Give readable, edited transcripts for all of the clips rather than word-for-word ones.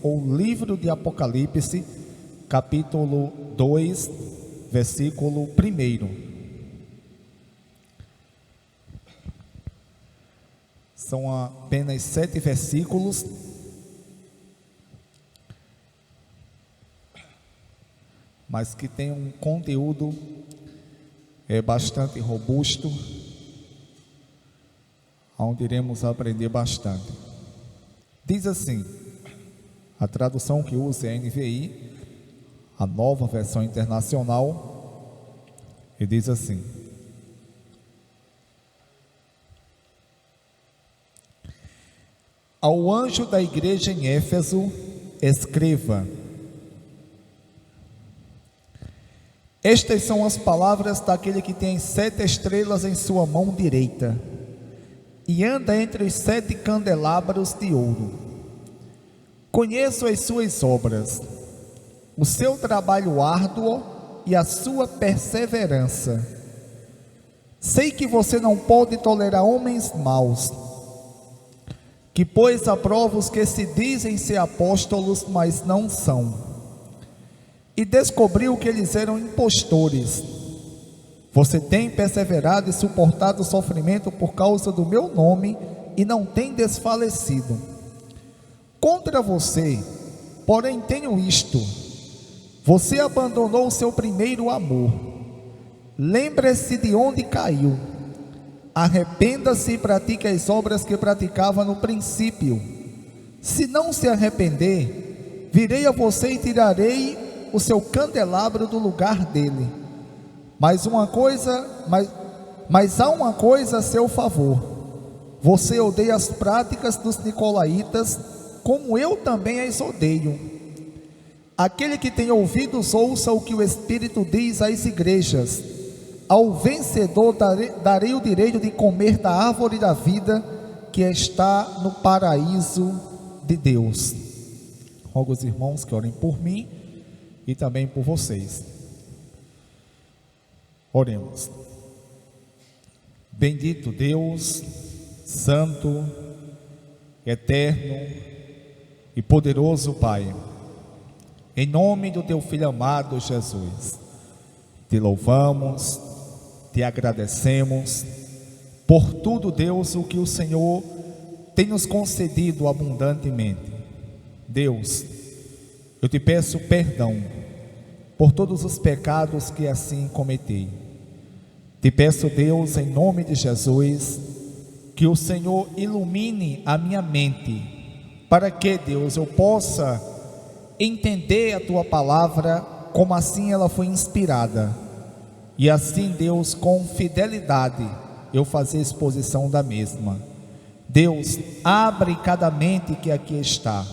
o livro de Apocalipse, capítulo 2, versículo 1. São apenas 7 versículos, mas que tem um conteúdo bastante robusto, onde iremos aprender bastante. Diz assim, a tradução que usa é a NVI, a nova versão internacional, e diz assim: ao anjo da igreja em Éfeso, escreva: estas são as palavras daquele que tem 7 estrelas em sua mão direita e anda entre os 7 candelabros de ouro. Conheço as suas obras, o seu trabalho árduo e a sua perseverança. Sei que você não pode tolerar homens maus, que pôs à prova os que se dizem ser apóstolos, mas não são, e descobriu que eles eram impostores. Você tem perseverado e suportado o sofrimento por causa do meu nome e não tem desfalecido. Contra você, porém, tenho isto: você abandonou o seu primeiro amor. Lembre-se de onde caiu, arrependa-se e pratique as obras que praticava no princípio. Se não se arrepender, virei a você e tirarei o seu candelabro do lugar dele. Mas há uma coisa a seu favor: você odeia as práticas dos nicolaítas, como eu também as odeio. Aquele que tem ouvidos, ouça o que o Espírito diz às igrejas. Ao vencedor darei o direito de comer da árvore da vida, que está no paraíso de Deus. Rogo aos irmãos que orem por mim e também por vocês. Oremos. Bendito Deus, santo, eterno e poderoso Pai, em nome do teu Filho amado Jesus, te louvamos, te agradecemos por tudo, Deus, o que o Senhor tem nos concedido abundantemente. Deus, eu te peço perdão por todos os pecados que assim cometi. Te peço, Deus, em nome de Jesus, que o Senhor ilumine a minha mente, para que, Deus, eu possa entender a tua palavra como assim ela foi inspirada, e assim, Deus, com fidelidade eu fazer exposição da mesma. Deus, abre cada mente que aqui está,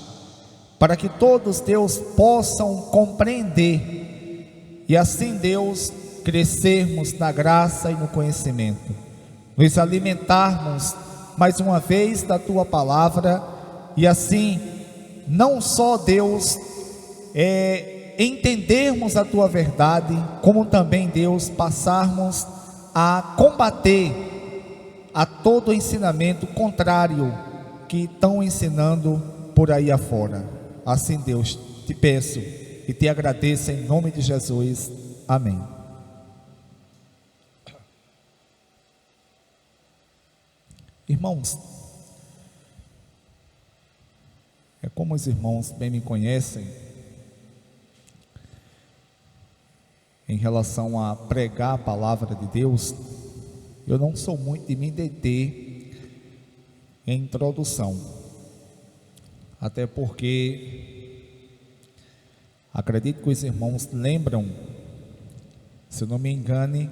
para que todos, Deus, possam compreender, e assim, Deus, crescermos na graça e no conhecimento, nos alimentarmos mais uma vez da tua palavra, e assim, não só, Deus, entendermos a tua verdade, como também, Deus, passarmos a combater a todo ensinamento contrário que estão ensinando por aí afora. Assim, Deus, te peço e te agradeço em nome de Jesus. Amém. Irmãos, como os irmãos bem me conhecem, em relação a pregar a palavra de Deus, eu não sou muito de me deter em introdução, até porque acredito que os irmãos lembram, se não me engane,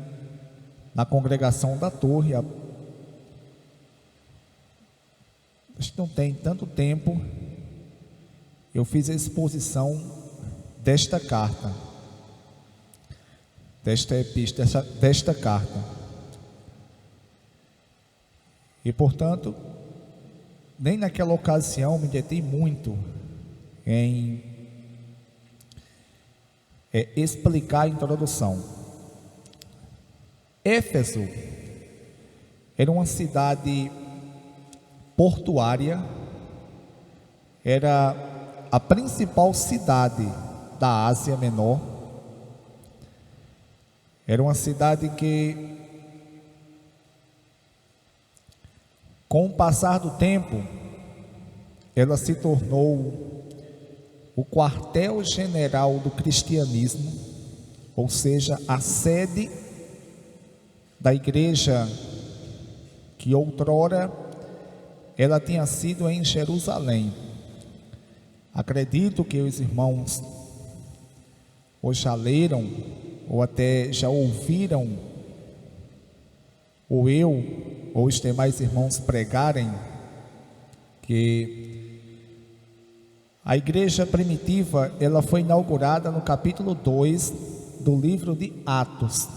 na congregação da Torre, acho que não tem tanto tempo, eu fiz a exposição desta carta, desta epístola, desta carta, e portanto, nem naquela ocasião me detive muito em explicar a introdução. Éfeso era uma cidade portuária, era a principal cidade da Ásia Menor. Era uma cidade que, com o passar do tempo, ela se tornou o quartel-general do cristianismo, ou seja, a sede da igreja que outrora ela tinha sido em Jerusalém. Acredito que os irmãos ou já leram, ou até já ouviram, ou eu, ou os demais irmãos pregarem, que a igreja primitiva, ela foi inaugurada no capítulo 2 do livro de Atos.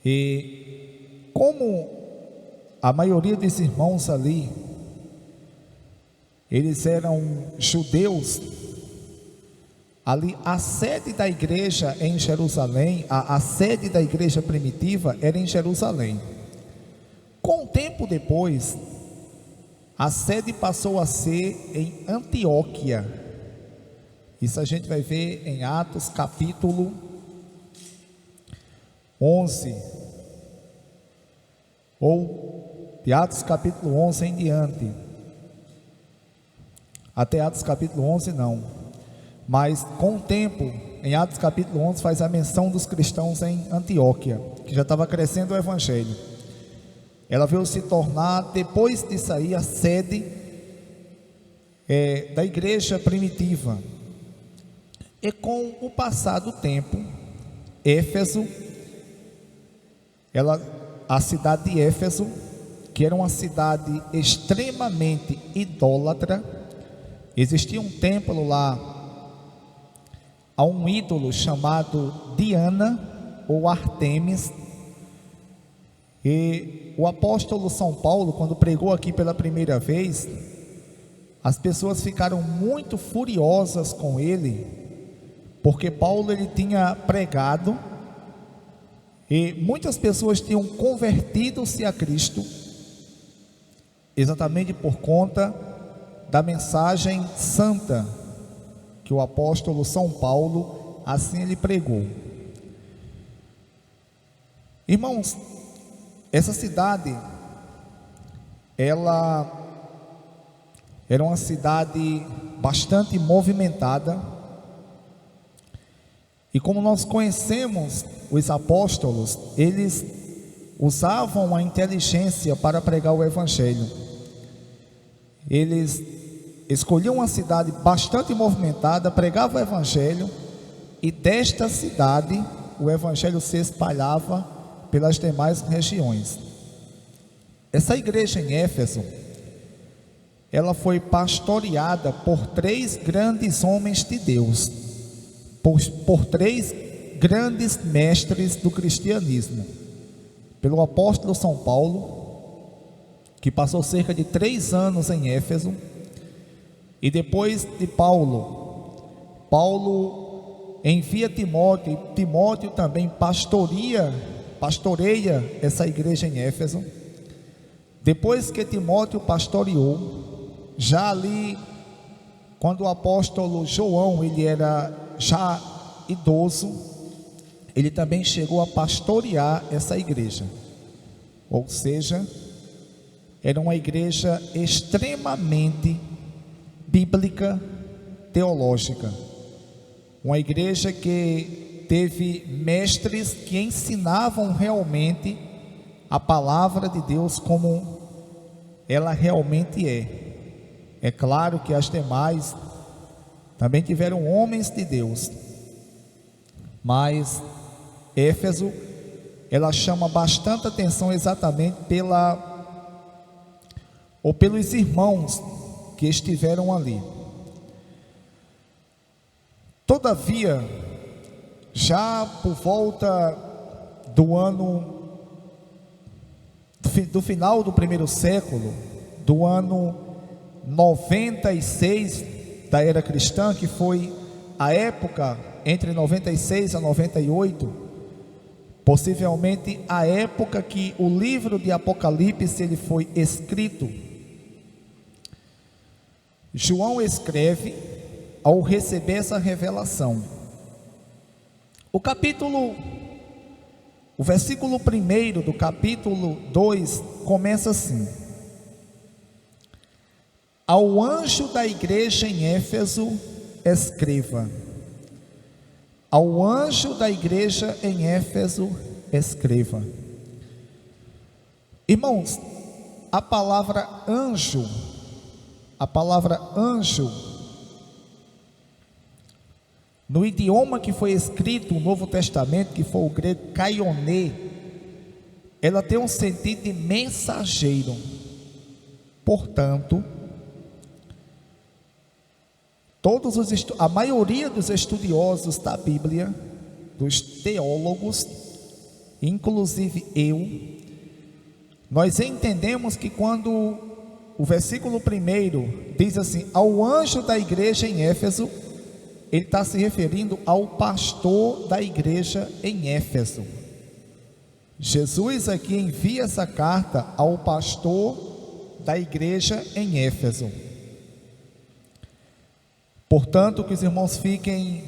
E como a maioria dos irmãos ali, eles eram judeus, ali a sede da igreja em Jerusalém, a sede da igreja primitiva era em Jerusalém. Com o tempo depois, a sede passou a ser em Antioquia. Isso a gente vai ver em Atos capítulo 11, ou de Atos capítulo 11 em diante. Até Atos capítulo 11 não, mas com o tempo, em Atos capítulo 11 faz a menção dos cristãos em Antioquia, que já estava crescendo o evangelho. Ela veio se tornar, depois disso aí, a sede da igreja primitiva. E com o passar do tempo, Éfeso, a cidade de Éfeso, que era uma cidade extremamente idólatra, existia um templo lá, a um ídolo chamado Diana ou Artemis. E o apóstolo São Paulo, quando pregou aqui pela primeira vez, as pessoas ficaram muito furiosas com ele, porque Paulo ele tinha pregado e muitas pessoas tinham convertido-se a Cristo, exatamente por conta da mensagem santa que o apóstolo São Paulo assim ele pregou. Irmãos, essa cidade, ela era uma cidade bastante movimentada, e como nós conhecemos os apóstolos, eles usavam a inteligência para pregar o evangelho. Eles escolhiam uma cidade bastante movimentada, pregavam o evangelho, e desta cidade o evangelho se espalhava pelas demais regiões. Essa igreja em Éfeso, ela foi pastoreada por 3 grandes homens de Deus, por 3 grandes mestres do cristianismo, pelo apóstolo São Paulo, que passou cerca de 3 anos em Éfeso, e depois de Paulo envia Timóteo, e Timóteo também pastoreia essa igreja em Éfeso. Depois que Timóteo pastoreou, já ali, quando o apóstolo João, ele era já idoso, ele também chegou a pastorear essa igreja. Ou seja, era uma igreja extremamente bíblica, teológica. Uma igreja que teve mestres que ensinavam realmente a palavra de Deus como ela realmente é. É claro que as demais também tiveram homens de Deus, mas Éfeso, ela chama bastante atenção exatamente pelos irmãos que estiveram ali. Todavia, já por volta do final do primeiro século, do ano 96 da era cristã, que foi a época entre 96 a 98, possivelmente a época que o livro de Apocalipse ele foi escrito, João escreve ao receber essa revelação. O versículo 1 do capítulo 2 começa assim: ao anjo da igreja em Éfeso, escreva. Ao anjo da igreja em Éfeso, escreva. Irmãos, a palavra anjo, no idioma que foi escrito o Novo Testamento, que foi o grego kaionê, ela tem um sentido de mensageiro. Portanto, a maioria dos estudiosos da Bíblia, dos teólogos, inclusive nós entendemos que quando o versículo 1 diz assim, ao anjo da igreja em Éfeso, ele está se referindo ao pastor da igreja em Éfeso. Jesus aqui envia essa carta ao pastor da igreja em Éfeso. Portanto, que os irmãos fiquem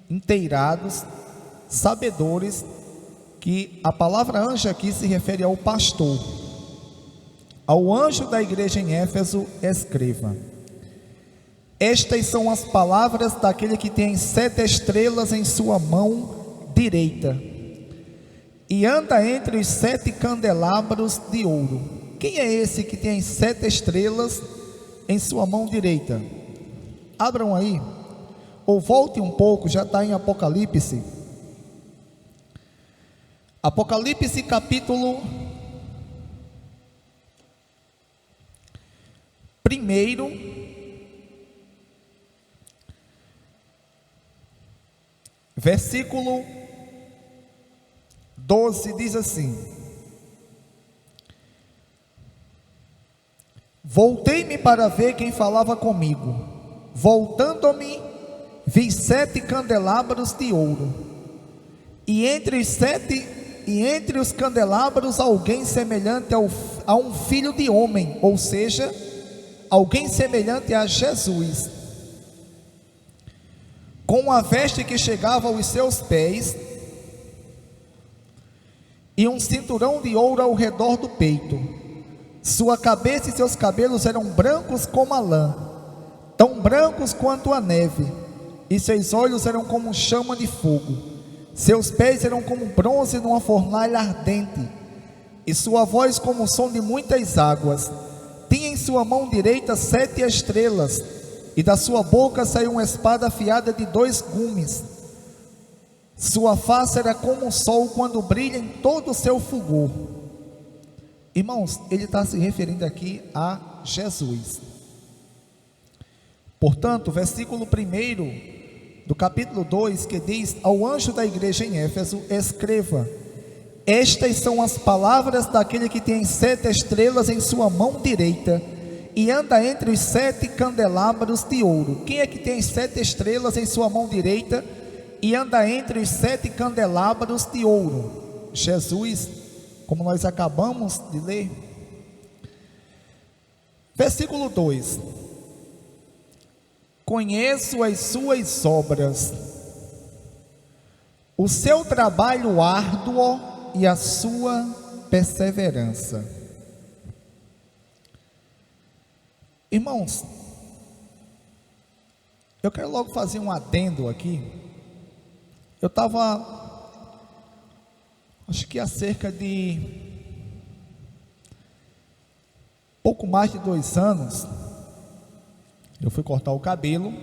inteirados, sabedores, que a palavra anjo aqui se refere ao pastor. Ao anjo da igreja em Éfeso, escreva. Estas são as palavras daquele que tem 7 estrelas em sua mão direita, e anda entre os 7 candelabros de ouro. Quem é esse que tem 7 estrelas em sua mão direita? Abram aí, ou volte um pouco, já está em Apocalipse. Apocalipse capítulo 1, versículo 12, diz assim: voltei-me para ver quem falava comigo. Voltando-me, vi 7 candelabros de ouro, e entre os candelabros alguém semelhante a um filho de homem, ou seja, alguém semelhante a Jesus, com uma veste que chegava aos seus pés, e um cinturão de ouro ao redor do peito. Sua cabeça e seus cabelos eram brancos como a lã, tão brancos quanto a neve, e seus olhos eram como chama de fogo. Seus pés eram como bronze numa fornalha ardente, e sua voz como o som de muitas águas. Tinha em sua mão direita 7 estrelas, e da sua boca saiu uma espada afiada de 2 gumes. Sua face era como o sol quando brilha em todo o seu fulgor. Irmãos, ele está se referindo aqui a Jesus. Portanto, o versículo 1 do capítulo 2, que diz, ao anjo da igreja em Éfeso, escreva. Estas são as palavras daquele que tem 7 estrelas em sua mão direita, e anda entre os 7 candelabros de ouro. Quem é que tem 7 estrelas em sua mão direita, e anda entre os 7 candelabros de ouro? Jesus, como nós acabamos de ler. Versículo 2: conheço as suas obras, o seu trabalho árduo e a sua perseverança. Irmãos, eu quero logo fazer um adendo aqui. Eu estava, acho que há cerca de pouco mais de 2 anos, eu fui cortar o cabelo,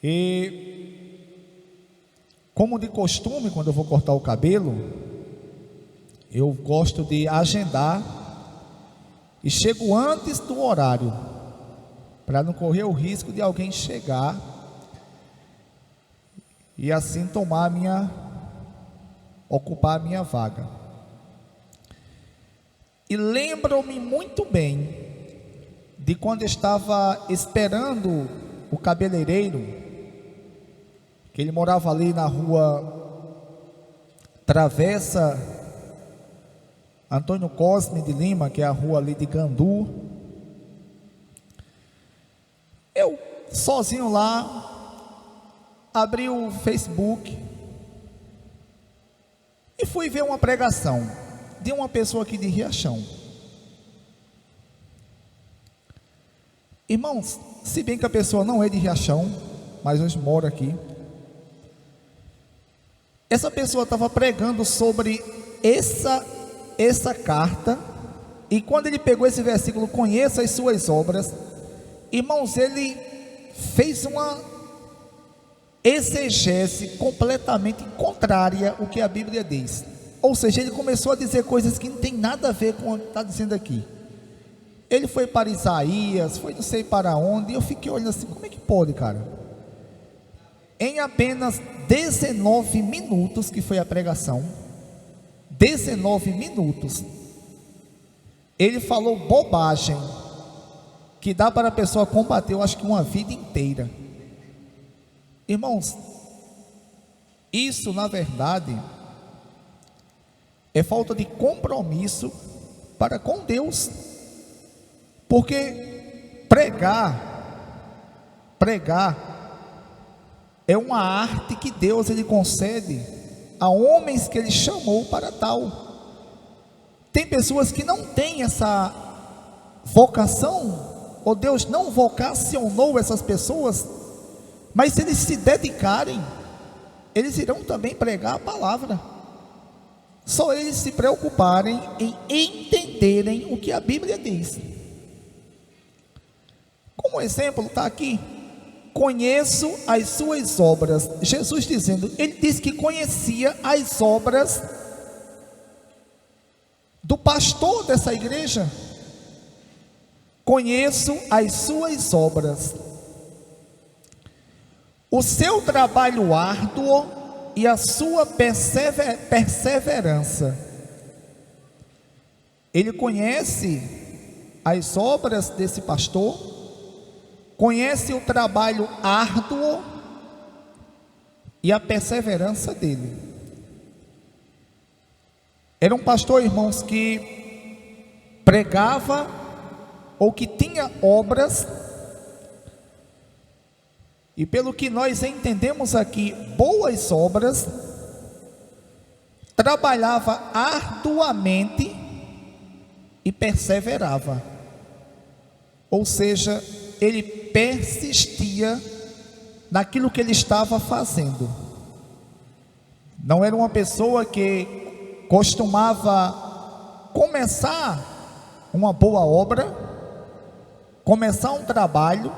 e como de costume, quando eu vou cortar o cabelo, eu gosto de agendar, e chego antes do horário, para não correr o risco de alguém chegar, e assim ocupar a minha vaga. E lembro-me muito bem de quando estava esperando o cabeleireiro, que ele morava ali na rua Travessa Antônio Cosme de Lima, que é a rua ali de Gandu. Eu, sozinho lá, abri o Facebook e fui ver uma pregação de uma pessoa aqui de Riachão. Irmãos, se bem que a pessoa não é de Riachão, mas hoje mora aqui, essa pessoa estava pregando sobre essa carta, e quando ele pegou esse versículo, conheça as suas obras, irmãos, ele fez uma exegese completamente contrária ao que a Bíblia diz. Ou seja, ele começou a dizer coisas que não tem nada a ver com o que está dizendo aqui. Ele foi para Isaías, foi não sei para onde, e eu fiquei olhando assim, como é que pode, cara? Em apenas 19 minutos que foi a pregação, 19 minutos, ele falou bobagem, que dá para a pessoa combater, eu acho que uma vida inteira. Irmãos, isso na verdade é falta de compromisso para com Deus, porque pregar é uma arte que Deus ele concede a homens que ele chamou para tal. Tem pessoas que não têm essa vocação, ou Deus não vocacionou essas pessoas, mas se eles se dedicarem, eles irão também pregar a palavra. Só eles se preocuparem em entenderem o que a Bíblia diz. Como exemplo está aqui, conheço as suas obras. Jesus dizendo, ele disse que conhecia as obras do pastor dessa igreja. Conheço as suas obras, o seu trabalho árduo e a sua perseverança. Ele conhece as obras desse pastor, conhece o trabalho árduo e a perseverança dele. Era um pastor, irmãos, que pregava ou que tinha obras, e pelo que nós entendemos aqui, boas obras, trabalhava arduamente e perseverava. Ou seja, ele persistia naquilo que ele estava fazendo. Não era uma pessoa que costumava começar uma boa obra, começar um trabalho,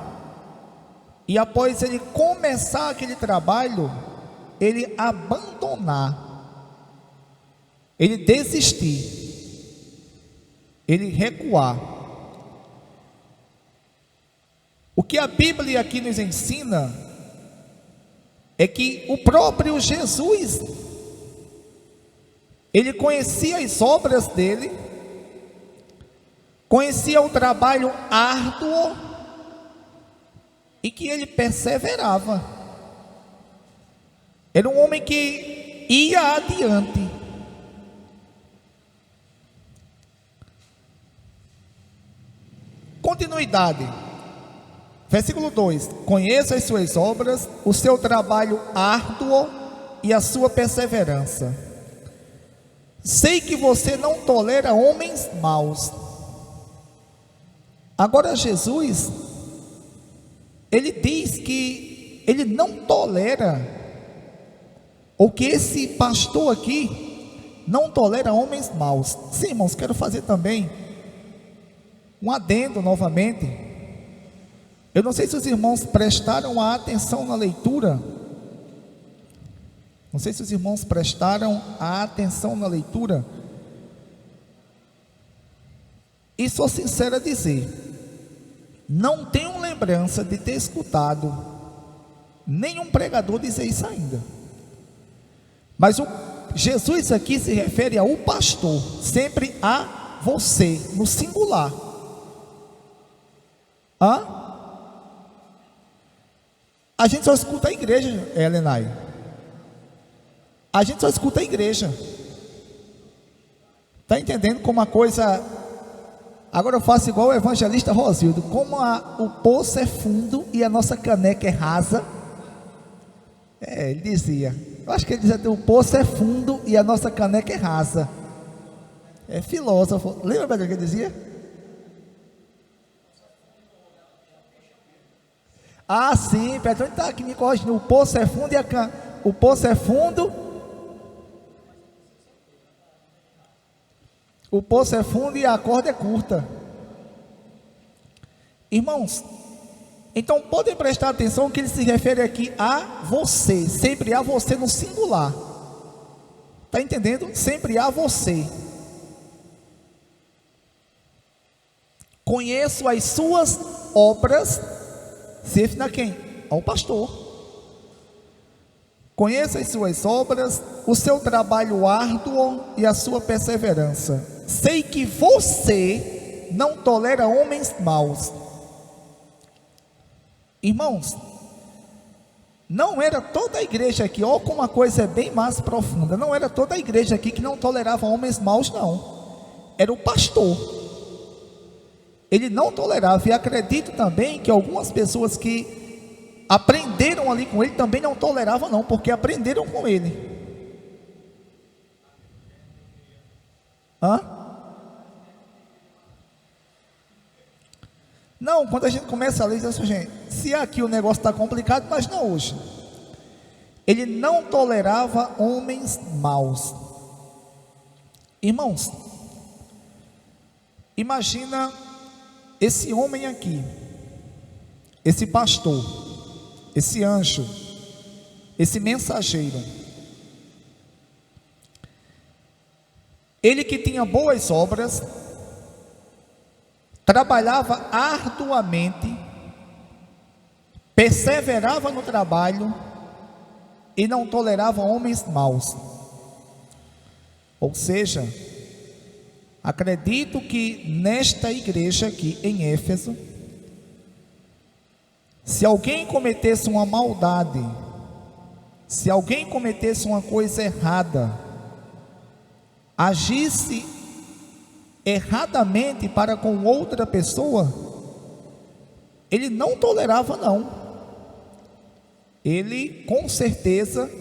e após ele começar aquele trabalho, ele abandonar, ele desistir, ele recuar. O que a Bíblia aqui nos ensina é que o próprio Jesus, ele conhecia as obras dele, conhecia o trabalho árduo, e que ele perseverava. Era um homem que ia adiante. Continuidade. Versículo 2: conheça as suas obras, o seu trabalho árduo e a sua perseverança. Sei que você não tolera homens maus. Agora Jesus, ele diz que ele não tolera, ou que esse pastor aqui não tolera homens maus. Sim, irmãos, quero fazer também um adendo novamente. Eu não sei se os irmãos prestaram a atenção na leitura. Não sei se os irmãos prestaram a atenção na leitura. E sou sincero a dizer, não tenho lembrança de ter escutado nenhum pregador dizer isso ainda. Mas Jesus aqui se refere ao pastor, sempre a você, no singular. A gente só escuta a igreja, Helenay. A gente só escuta a igreja. Está entendendo como a coisa Agora eu faço igual o evangelista Rosildo. Como o poço é fundo e a nossa caneca é rasa. Ele dizia. Eu acho que ele dizia: o poço é fundo e a nossa caneca é rasa. É filósofo. Lembra do que ele dizia? Ah, sim, Petrônio está aqui me corrigindo. O poço é fundo o poço é fundo. O poço é fundo e a corda é curta. Irmãos, então podem prestar atenção que ele se refere aqui a você, sempre a você no singular. Está entendendo? Sempre a você. Conheço as suas obras. Se refere a quem? Ao pastor. Conheço as suas obras, o seu trabalho árduo e a sua perseverança. Sei que você não tolera homens maus. Irmãos, não era toda a igreja aqui, ó, como a coisa é bem mais profunda. Não era toda a igreja aqui que não tolerava homens maus, não. Era o pastor. Ele não tolerava, e acredito também que algumas pessoas que aprenderam ali com ele também não toleravam, não, porque aprenderam com ele. Não, quando a gente começa a ler, diz assim, gente, se aqui o negócio está complicado, mas não hoje. Ele não tolerava homens maus. Irmãos, imagina esse homem aqui, esse pastor, esse anjo, esse mensageiro. Ele que tinha boas obras, trabalhava arduamente, perseverava no trabalho e não tolerava homens maus. Ou seja, acredito que nesta igreja aqui em Éfeso, se alguém cometesse uma maldade, se alguém cometesse uma coisa errada, agisse erradamente para com outra pessoa, ele não tolerava, não. Ele, com certeza,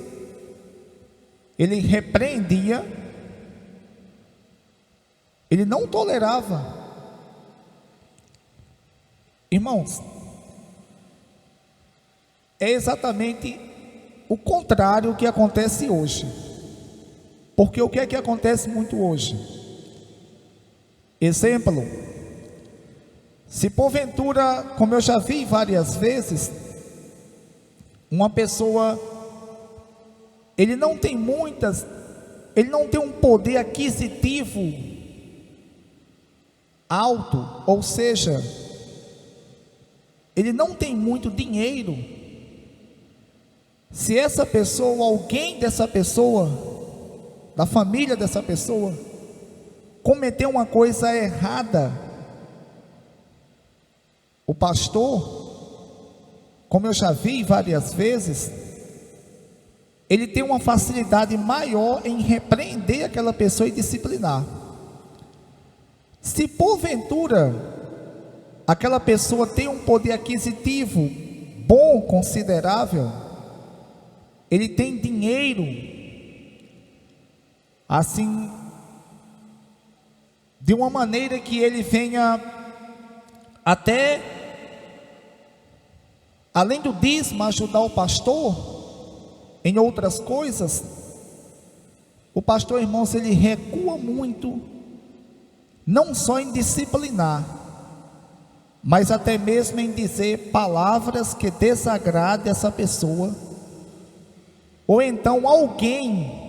ele repreendia, ele não tolerava. Irmãos, é exatamente o contrário que acontece hoje. Porque o que é que acontece muito hoje? Exemplo, se porventura, como eu já vi várias vezes, uma pessoa, ele não tem um poder aquisitivo alto, ou seja, ele não tem muito dinheiro. Se essa pessoa, alguém dessa pessoa, da família dessa pessoa, cometeu uma coisa errada, o pastor, como eu já vi várias vezes, ele tem uma facilidade maior em repreender aquela pessoa e disciplinar. Se porventura aquela pessoa tem um poder aquisitivo bom, considerável, ele tem dinheiro, assim, de uma maneira que ele venha até, além do dízimo, ajudar o pastor em outras coisas, o pastor, irmãos, ele recua muito, não só em disciplinar, mas até mesmo em dizer palavras que desagradem essa pessoa, ou então alguém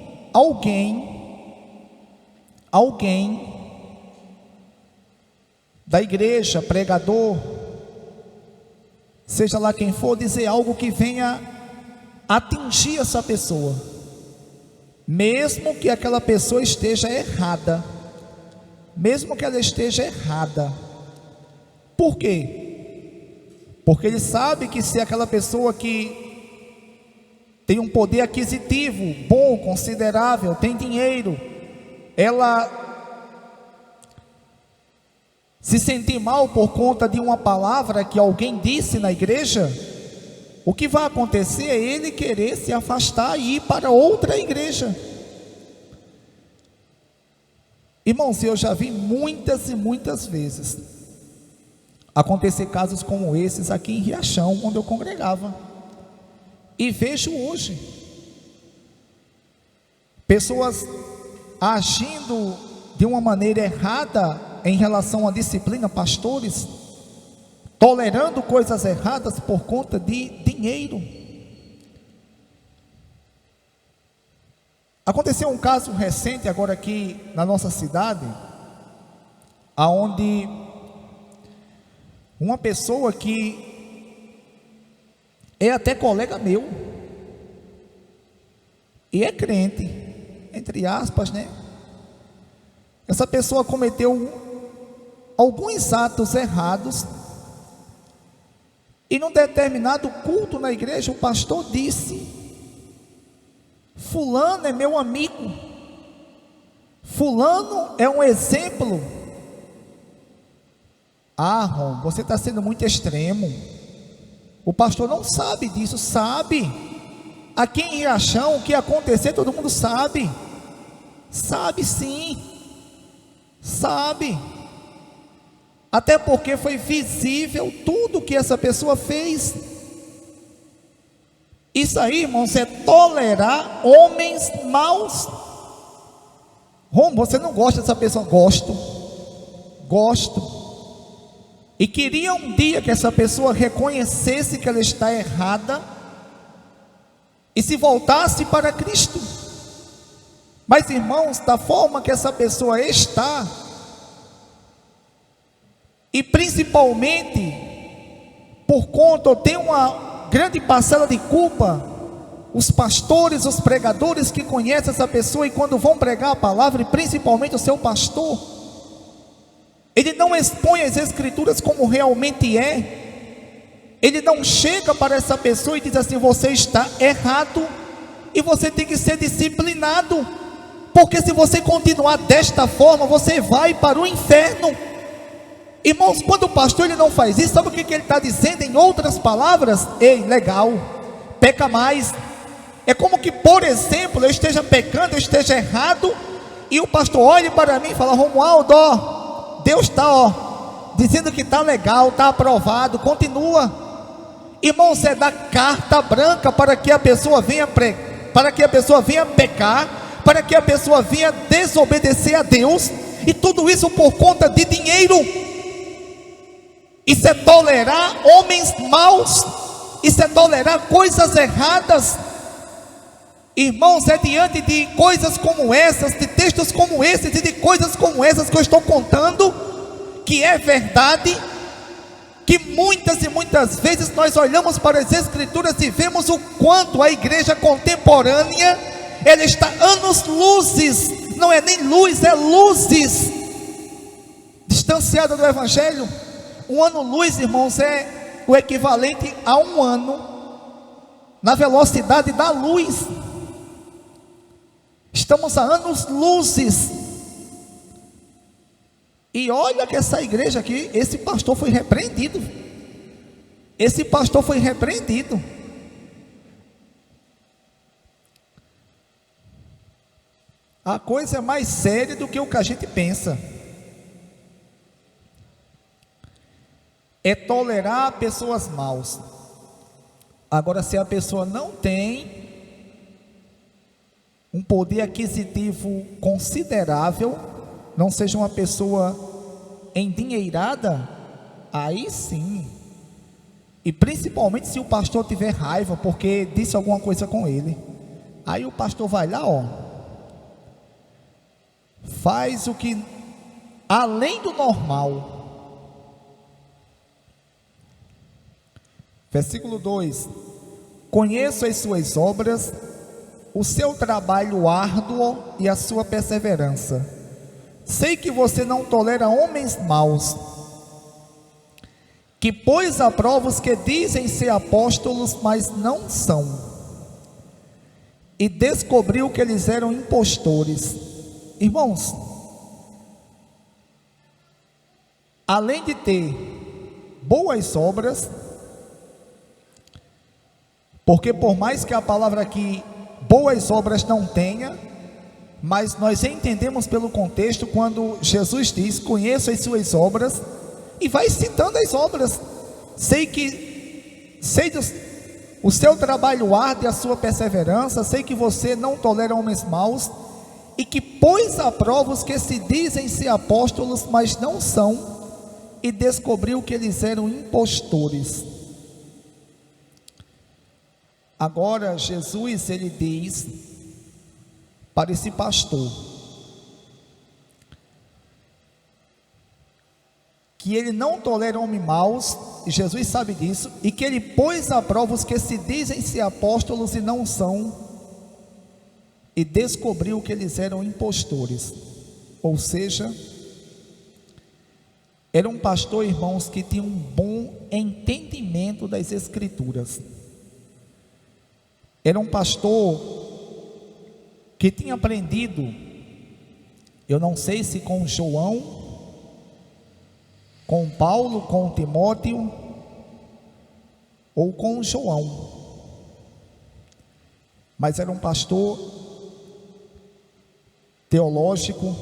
da igreja, pregador, seja lá quem for, dizer algo que venha atingir essa pessoa, mesmo que aquela pessoa esteja errada, Por quê? Porque ele sabe que se aquela pessoa que tem um poder aquisitivo bom, considerável, tem dinheiro, ela se sentir mal por conta de uma palavra que alguém disse na igreja, o que vai acontecer é ele querer se afastar e ir para outra igreja. Irmãos, eu já vi muitas e muitas vezes acontecer casos como esses aqui em Riachão, onde eu congregava, e vejo hoje pessoas agindo de uma maneira errada em relação à disciplina, pastores tolerando coisas erradas por conta de dinheiro. Aconteceu um caso recente agora aqui na nossa cidade, aonde uma pessoa que é até colega meu e é crente, entre aspas, né? Essa pessoa cometeu alguns atos errados e num determinado culto na igreja o pastor disse: fulano é meu amigo, fulano é um exemplo. Ron, você está sendo muito extremo. O pastor não sabe disso. Sabe, aqui em Riachão o que acontecer todo mundo sabe. Sabe sim, sabe, até porque foi visível tudo que essa pessoa fez. Isso aí, irmãos, é tolerar homens maus. Você não gosta dessa pessoa? Gosto. E queria um dia que essa pessoa reconhecesse que ela está errada e se voltasse para Cristo. Mas, irmãos, da forma que essa pessoa está, e principalmente por conta, tem uma grande parcela de culpa, os pastores, os pregadores que conhecem essa pessoa e quando vão pregar a palavra, e principalmente o seu pastor, ele não expõe as escrituras como realmente é. Ele não chega para essa pessoa e diz assim: você está errado e você tem que ser disciplinado, porque se você continuar desta forma, você vai para o inferno. Irmãos, quando o pastor ele não faz isso, sabe o que ele está dizendo? Em outras palavras: ei, legal, peca mais. É como que, por exemplo, eu esteja pecando, eu esteja errado, e o pastor olhe para mim e fala: Romualdo, ó, Deus está dizendo que está legal, está aprovado, continua. Irmãos, é dar carta branca para que a pessoa venha para que a pessoa venha pecar, para que a pessoa venha desobedecer a Deus, e tudo isso por conta de dinheiro. Isso é tolerar homens maus, isso é tolerar coisas erradas. Irmãos, é diante de coisas como essas, de textos como esses e de coisas como essas que eu estou contando, que é verdade, que muitas e muitas vezes nós olhamos para as escrituras e vemos o quanto a igreja contemporânea, ela está anos-luzes, não é nem luz, é luzes, distanciada do evangelho. Um ano-luz, irmãos, é o equivalente a um ano na velocidade da luz. Estamos a anos-luzes. E olha que essa igreja aqui, esse pastor foi repreendido. Esse pastor foi repreendido. A coisa é mais séria do que o que a gente pensa. É tolerar pessoas maus. Agora, se a pessoa não tem um poder aquisitivo considerável, não seja uma pessoa endinheirada, aí sim. E principalmente se o pastor tiver raiva porque disse alguma coisa com ele, aí o pastor vai lá, ó, faz o que além do normal. Versículo 2: conheço as suas obras, o seu trabalho árduo e a sua perseverança. Sei que você não tolera homens maus, que pôs à prova os que dizem ser apóstolos, mas não são, e descobriu que eles eram impostores. Irmãos, além de ter boas obras, porque por mais que a palavra aqui, boas obras, não tenha, mas nós entendemos pelo contexto quando Jesus diz: conheço as suas obras, e vai citando as obras. Sei o seu trabalho árduo e a sua perseverança, sei que você não tolera homens maus, e que pôs à prova os que se dizem ser apóstolos, mas não são, e descobriu que eles eram impostores. Agora Jesus, ele diz para esse pastor que ele não tolera homens maus, e Jesus sabe disso, e que ele pôs à prova os que se dizem ser apóstolos e não são, e descobriu que eles eram impostores. Ou seja, era um pastor, irmãos, que tinha um bom entendimento das Escrituras. Era um pastor que tinha aprendido, eu não sei se com João, com Paulo, com Timóteo, ou com João, mas era um pastor teológico,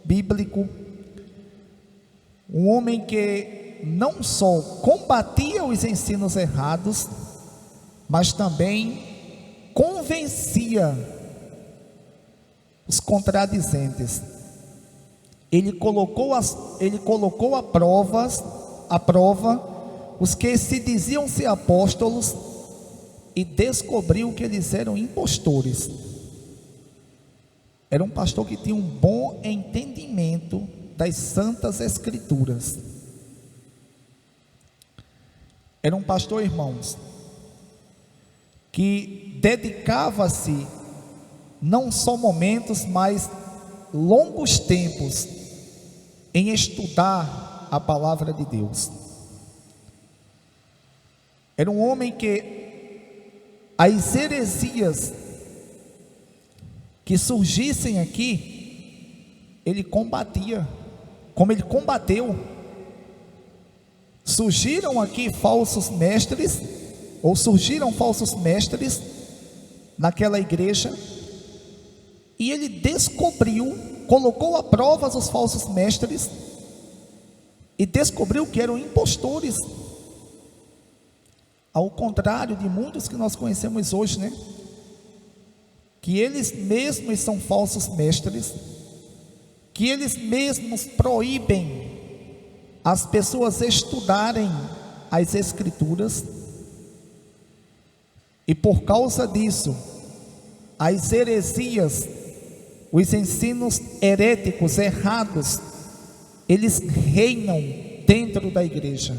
bíblico, um homem que não só combatia os ensinos errados, mas também convencia os contradizentes. Ele colocou a prova os que se diziam ser apóstolos, e descobriu que eles eram impostores. Era um pastor que tinha um bom entendimento das Santas Escrituras. Era um pastor, irmãos, que dedicava-se não só momentos, mas longos tempos em estudar a palavra de Deus. Era um homem que as heresias que surgissem aqui, ele combatia, como ele combateu. Surgiram falsos mestres naquela igreja, e ele descobriu, colocou à prova os falsos mestres, e descobriu que eram impostores, ao contrário de muitos que nós conhecemos hoje, né? Que eles mesmos são falsos mestres, que eles mesmos proíbem as pessoas estudarem as Escrituras, e por causa disso, as heresias, os ensinos heréticos, errados, eles reinam dentro da igreja.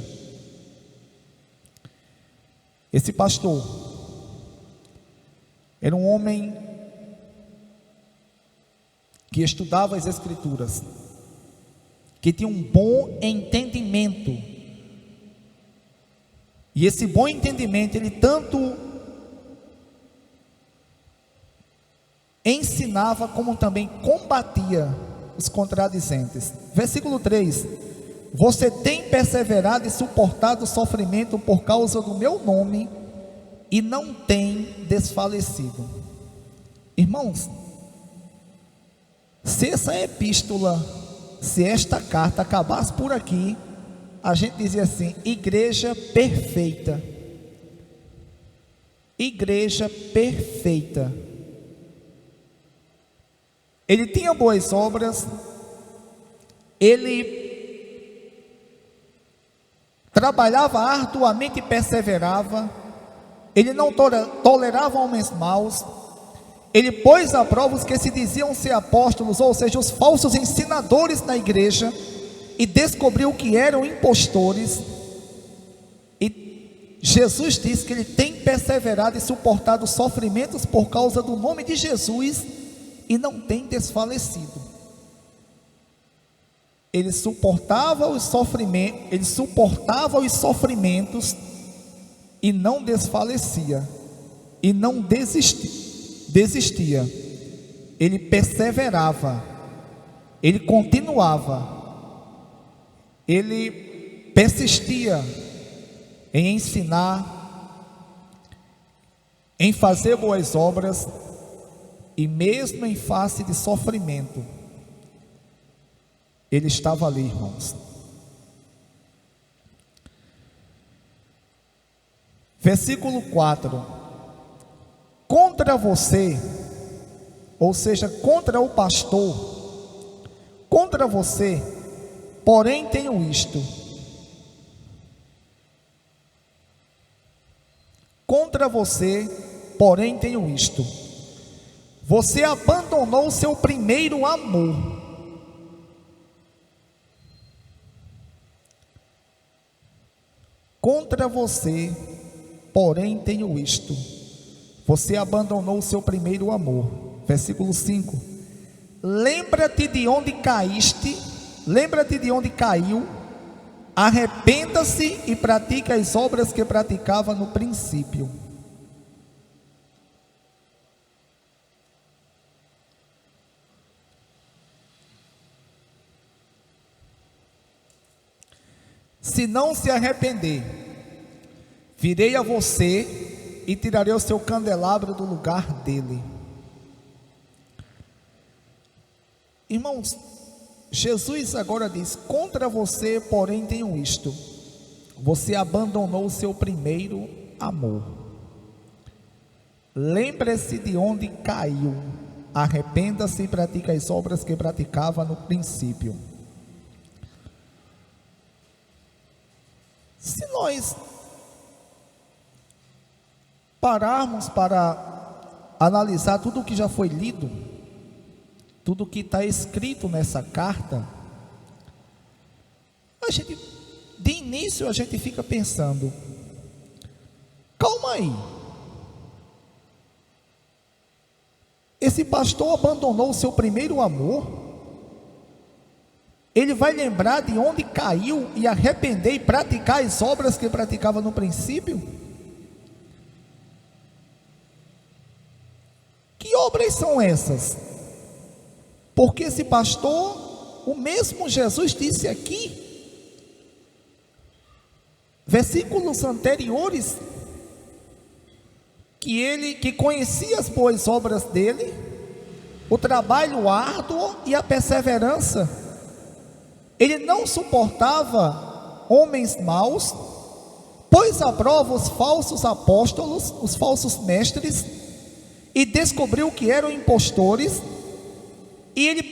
Esse pastor era um homem que estudava as Escrituras, que tinha um bom entendimento, e esse bom entendimento, ele tanto ensinava, como também combatia os contradizentes. Versículo 3: você tem perseverado e suportado o sofrimento por causa do meu nome, e não tem desfalecido. Irmãos, se essa epístola, se esta carta acabasse por aqui, a gente dizia assim: igreja perfeita. Igreja perfeita. Ele tinha boas obras, ele trabalhava arduamente e perseverava, ele não tolerava homens maus, ele pôs à prova os que se diziam ser apóstolos, ou seja, os falsos ensinadores na igreja, e descobriu que eram impostores. E Jesus disse que ele tem perseverado e suportado sofrimentos por causa do nome de Jesus, e não tem desfalecido. Ele suportava os sofrimentos e não desfalecia, e não desistia. Ele perseverava, ele continuava, ele persistia em ensinar, em fazer boas obras, e mesmo em face de sofrimento, ele estava ali, irmãos. Versículo 4: contra você, ou seja, contra o pastor, contra você, porém tenho isto. Contra você, porém tenho isto: você abandonou o seu primeiro amor. Contra você, porém tenho isto: você abandonou o seu primeiro amor. Versículo 5: lembra-te de onde caíste, lembra-te de onde caiu, arrependa-se e pratique as obras que praticava no princípio. Se não se arrepender, virei a você e tirarei o seu candelabro do lugar dele. Irmãos, Jesus agora diz: contra você, porém, tenho isto: você abandonou o seu primeiro amor. Lembre-se de onde caiu, arrependa-se e pratique as obras que praticava no princípio. Se nós pararmos para analisar tudo o que já foi lido, tudo o que está escrito nessa carta, de início a gente fica pensando: calma aí, esse pastor abandonou o seu primeiro amor? Ele vai lembrar de onde caiu e arrepender e praticar as obras que praticava no princípio? Que obras são essas? Porque esse pastor, o mesmo Jesus disse aqui, versículos anteriores, que conhecia as boas obras dele, o trabalho árduo e a perseverança. Ele não suportava homens maus, pôs à prova os falsos apóstolos, os falsos mestres, e descobriu que eram impostores, e ele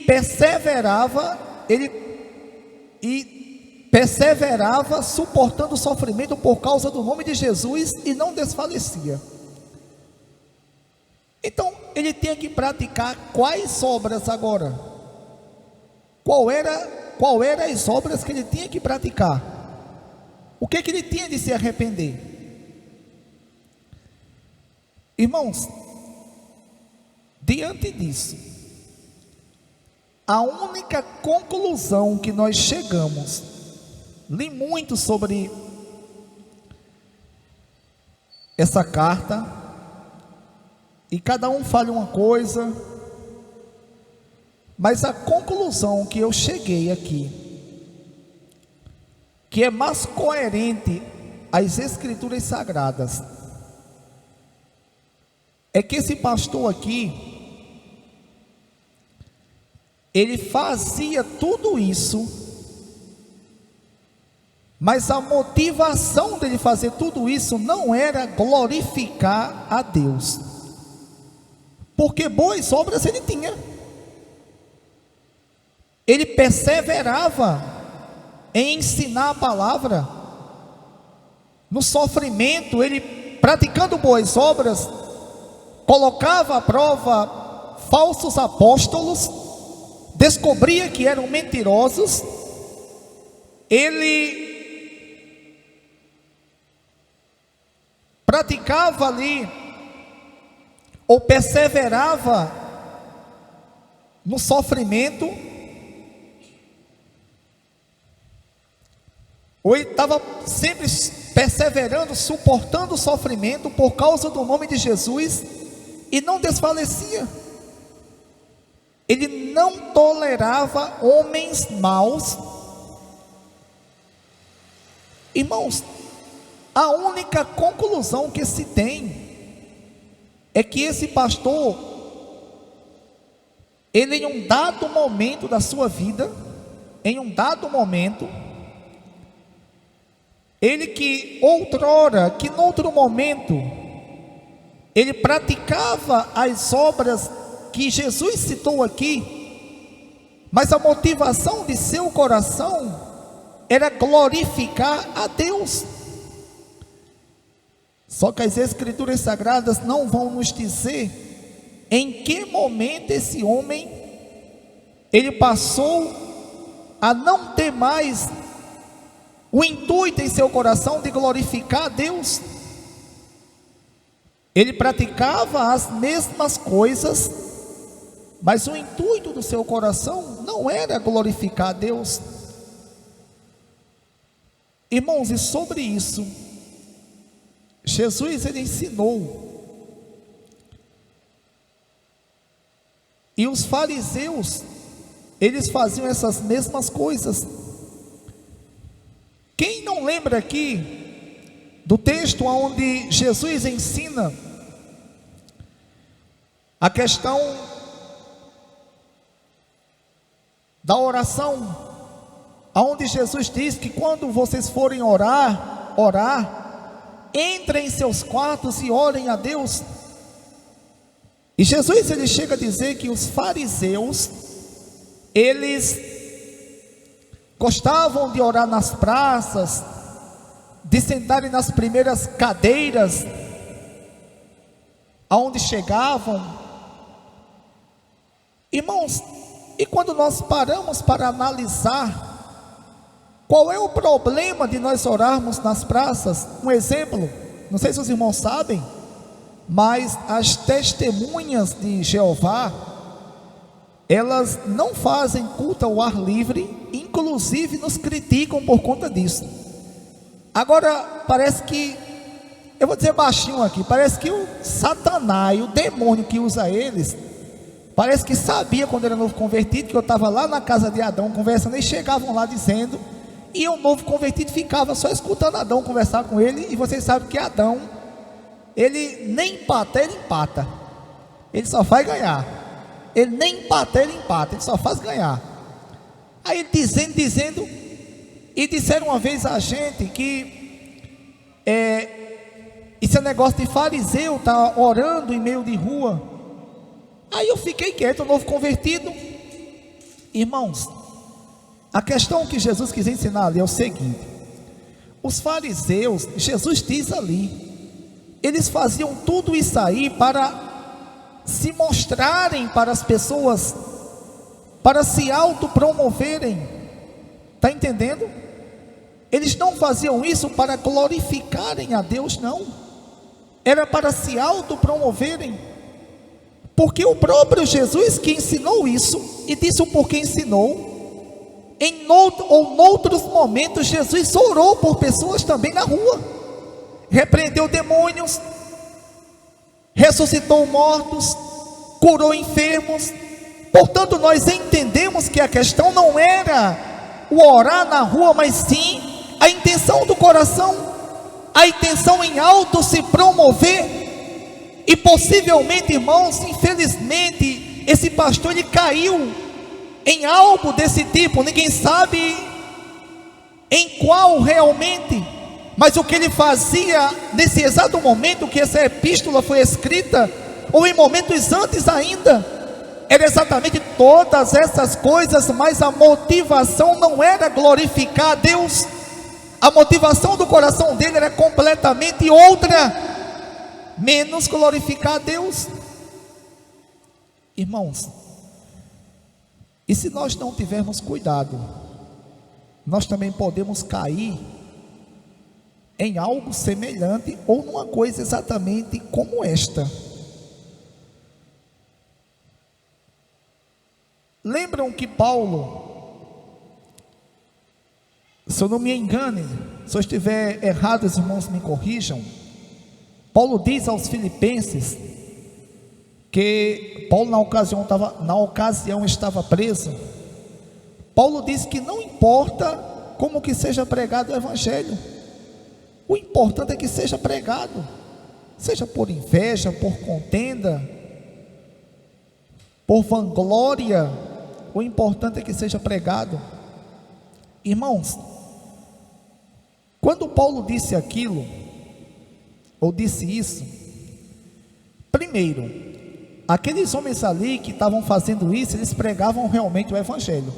perseverava suportando o sofrimento por causa do nome de Jesus, e não desfalecia. Então ele tinha que praticar quais obras agora? Qual era as obras que ele tinha que praticar? O que ele tinha de se arrepender? Irmãos, diante disso, a única conclusão que nós chegamos, li muito sobre essa carta, e cada um fala uma coisa, mas a conclusão que eu cheguei aqui, que é mais coerente às Escrituras Sagradas, é que esse pastor aqui, ele fazia tudo isso, mas a motivação dele fazer tudo isso não era glorificar a Deus, porque boas obras ele tinha. Ele perseverava em ensinar a palavra, no sofrimento, ele praticando boas obras, colocava à prova falsos apóstolos, descobria que eram mentirosos, ele praticava ali, ou perseverava no sofrimento, ou ele estava sempre perseverando, suportando o sofrimento por causa do nome de Jesus, e não desfalecia. Ele não tolerava homens maus, Irmãos, a única conclusão que se tem é que esse pastor, ele em um dado momento da sua vida, ele que outrora, que em outro momento, ele praticava as obras que Jesus citou aqui, mas a motivação de seu coração era glorificar a Deus. Só que as Escrituras Sagradas não vão nos dizer em que momento esse homem, ele passou a não ter mais o intuito em seu coração de glorificar a Deus. Ele praticava as mesmas coisas, mas o intuito do seu coração não era glorificar a Deus. Irmãos, e sobre isso, Jesus ele ensinou. E os fariseus, eles faziam essas mesmas coisas. Quem não lembra aqui do texto onde Jesus ensina a questão da oração, onde Jesus diz que quando vocês forem orar, entrem em seus quartos e orem a Deus. E Jesus ele chega a dizer que os fariseus, eles gostavam de orar nas praças, de sentarem nas primeiras cadeiras aonde chegavam. Irmãos, e quando nós paramos para analisar qual é o problema de nós orarmos nas praças? Um exemplo, não sei se os irmãos sabem, mas as testemunhas de Jeová, elas não fazem culto ao ar livre, inclusive nos criticam por conta disso. Agora, parece que, eu vou dizer baixinho aqui, parece que o Satanás, o demônio que usa eles, parece que sabia quando era novo convertido, que eu estava lá na casa de Adão conversando, e chegavam lá dizendo, e o novo convertido ficava só escutando Adão conversar com ele. E vocês sabem que Adão, ele nem empata, ele empata, ele só faz ganhar. Ele nem empata, ele empata, ele só faz ganhar. Aí dizendo, e disseram uma vez a gente que esse negócio de fariseu tá orando em meio de rua. Aí eu fiquei quieto, novo convertido. Irmãos, a questão que Jesus quis ensinar ali é o seguinte: os fariseus, Jesus diz ali, eles faziam tudo isso aí para se mostrarem para as pessoas, para se autopromoverem. Está entendendo? Eles não faziam isso para glorificarem a Deus, não. Era para se autopromoverem. Porque o próprio Jesus que ensinou isso, e disse o porquê ensinou. Em outros momentos, Jesus orou por pessoas também na rua, repreendeu demônios, ressuscitou mortos, curou enfermos. Portanto, nós entendemos que a questão não era o orar na rua, mas sim a intenção do coração, a intenção em alto se promover. E possivelmente, irmãos, infelizmente, esse pastor ele caiu em algo desse tipo, ninguém sabe em qual realmente, mas o que ele fazia nesse exato momento que essa epístola foi escrita, ou em momentos antes ainda, era exatamente todas essas coisas, mas a motivação não era glorificar a Deus. A motivação do coração dele era completamente outra, menos glorificar a Deus. Irmãos, e se nós não tivermos cuidado, nós também podemos cair em algo semelhante, ou numa coisa exatamente como esta. Lembram que Paulo, se eu não me engane, se eu estiver errado, os irmãos me corrijam, Paulo diz aos Filipenses que Paulo na ocasião estava preso. Paulo diz que não importa como que seja pregado o evangelho, O importante é que seja pregado, seja por inveja, por contenda, por vanglória. O importante é que seja pregado. Irmãos, quando Paulo disse aquilo, ou disse isso, primeiro, aqueles homens ali que estavam fazendo isso, eles pregavam realmente o Evangelho.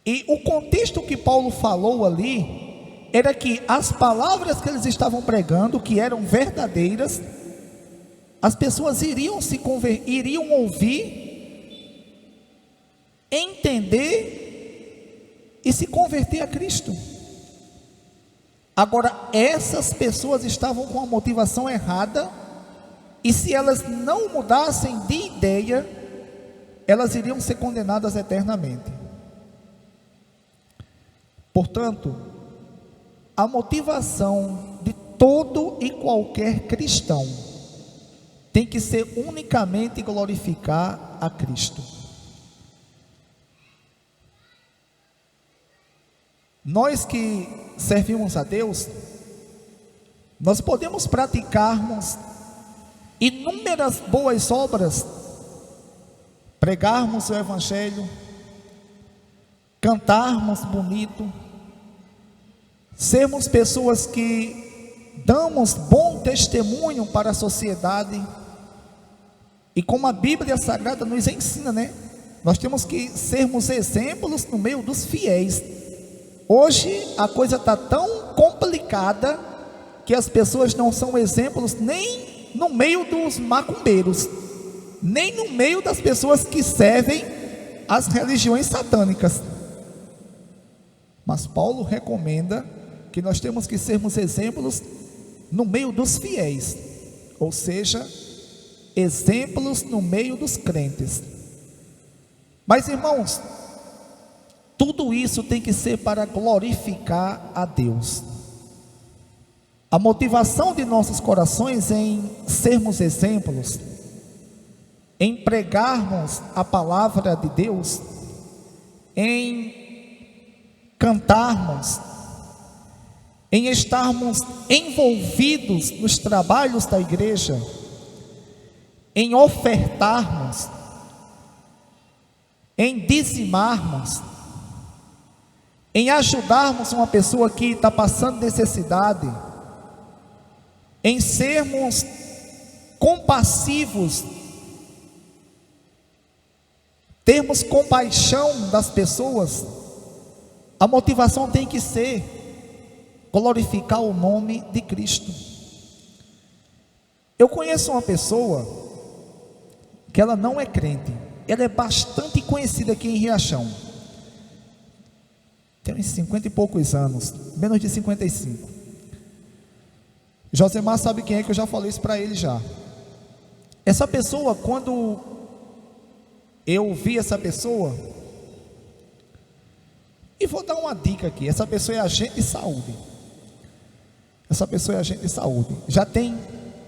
E o contexto que Paulo falou ali, era que as palavras que eles estavam pregando, que eram verdadeiras, as pessoas iriam ouvir, entender e se converter a Cristo. Agora, essas pessoas estavam com a motivação errada, e se elas não mudassem de ideia, elas iriam ser condenadas eternamente. Portanto, a motivação de todo e qualquer cristão tem que ser unicamente glorificar a Cristo. Nós que servimos a Deus, nós podemos praticarmos inúmeras boas obras, pregarmos o Evangelho, cantarmos bonito, sermos pessoas que damos bom testemunho para a sociedade, e como a Bíblia Sagrada nos ensina, nós temos que sermos exemplos no meio dos fiéis. Hoje a coisa está tão complicada, que as pessoas não são exemplos nem no meio dos macumbeiros, nem no meio das pessoas que servem as religiões satânicas. Mas Paulo recomenda que nós temos que sermos exemplos no meio dos fiéis, ou seja, exemplos no meio dos crentes. Mas, irmãos, tudo isso tem que ser para glorificar a Deus. A motivação de nossos corações em sermos exemplos, em pregarmos a palavra de Deus, em cantarmos, em estarmos envolvidos nos trabalhos da igreja, em ofertarmos, em dizimarmos, em ajudarmos uma pessoa que está passando necessidade, em sermos compassivos, termos compaixão das pessoas. A motivação tem que ser glorificar o nome de Cristo. Eu conheço uma pessoa que ela não é crente, ela é bastante conhecida aqui em Riachão, tem uns 50 e poucos anos, menos de 55. Josemar sabe quem é, que eu já falei isso para ele já. Essa pessoa, quando eu vi essa pessoa, e vou dar uma dica aqui, essa pessoa é agente de saúde. Essa pessoa é agente de saúde. Já tem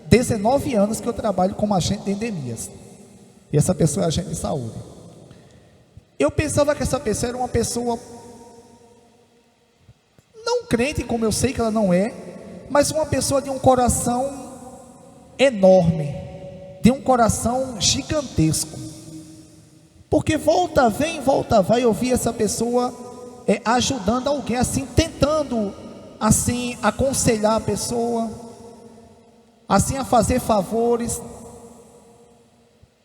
19 anos que eu trabalho como agente de endemias. E essa pessoa é agente de saúde. Eu pensava que essa pessoa era uma pessoa não crente, como eu sei que ela não é, mas uma pessoa de um coração enorme, de um coração gigantesco. Porque volta vem, volta vai, eu vi essa pessoa ajudando alguém, assim, tentando assim aconselhar a pessoa, assim a fazer favores.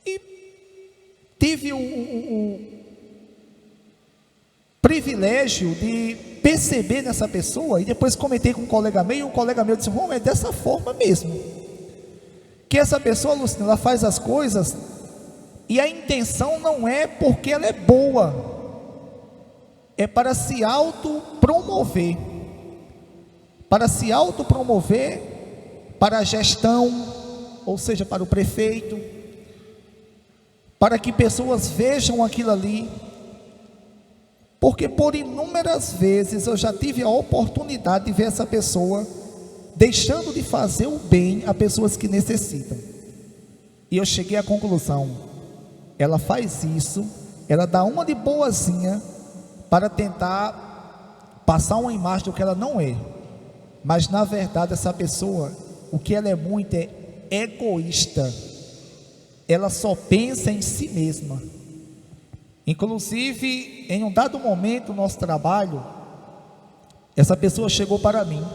E tive o privilégio de perceber nessa pessoa, e depois comentei com um colega meu, e um colega meu disse: é dessa forma mesmo, que essa pessoa, Luciana, ela faz as coisas, e a intenção não é porque ela é boa, é para se autopromover, para a gestão, ou seja, para o prefeito, para que pessoas vejam aquilo ali. Porque por inúmeras vezes eu já tive a oportunidade de ver essa pessoa deixando de fazer o bem a pessoas que necessitam. E eu cheguei à conclusão: ela faz isso, ela dá uma de boazinha para tentar passar uma imagem do que ela não é. Mas na verdade essa pessoa, o que ela é muito é egoísta. Ela só pensa em si mesma. Inclusive, em um dado momento do nosso trabalho, essa pessoa chegou para mim.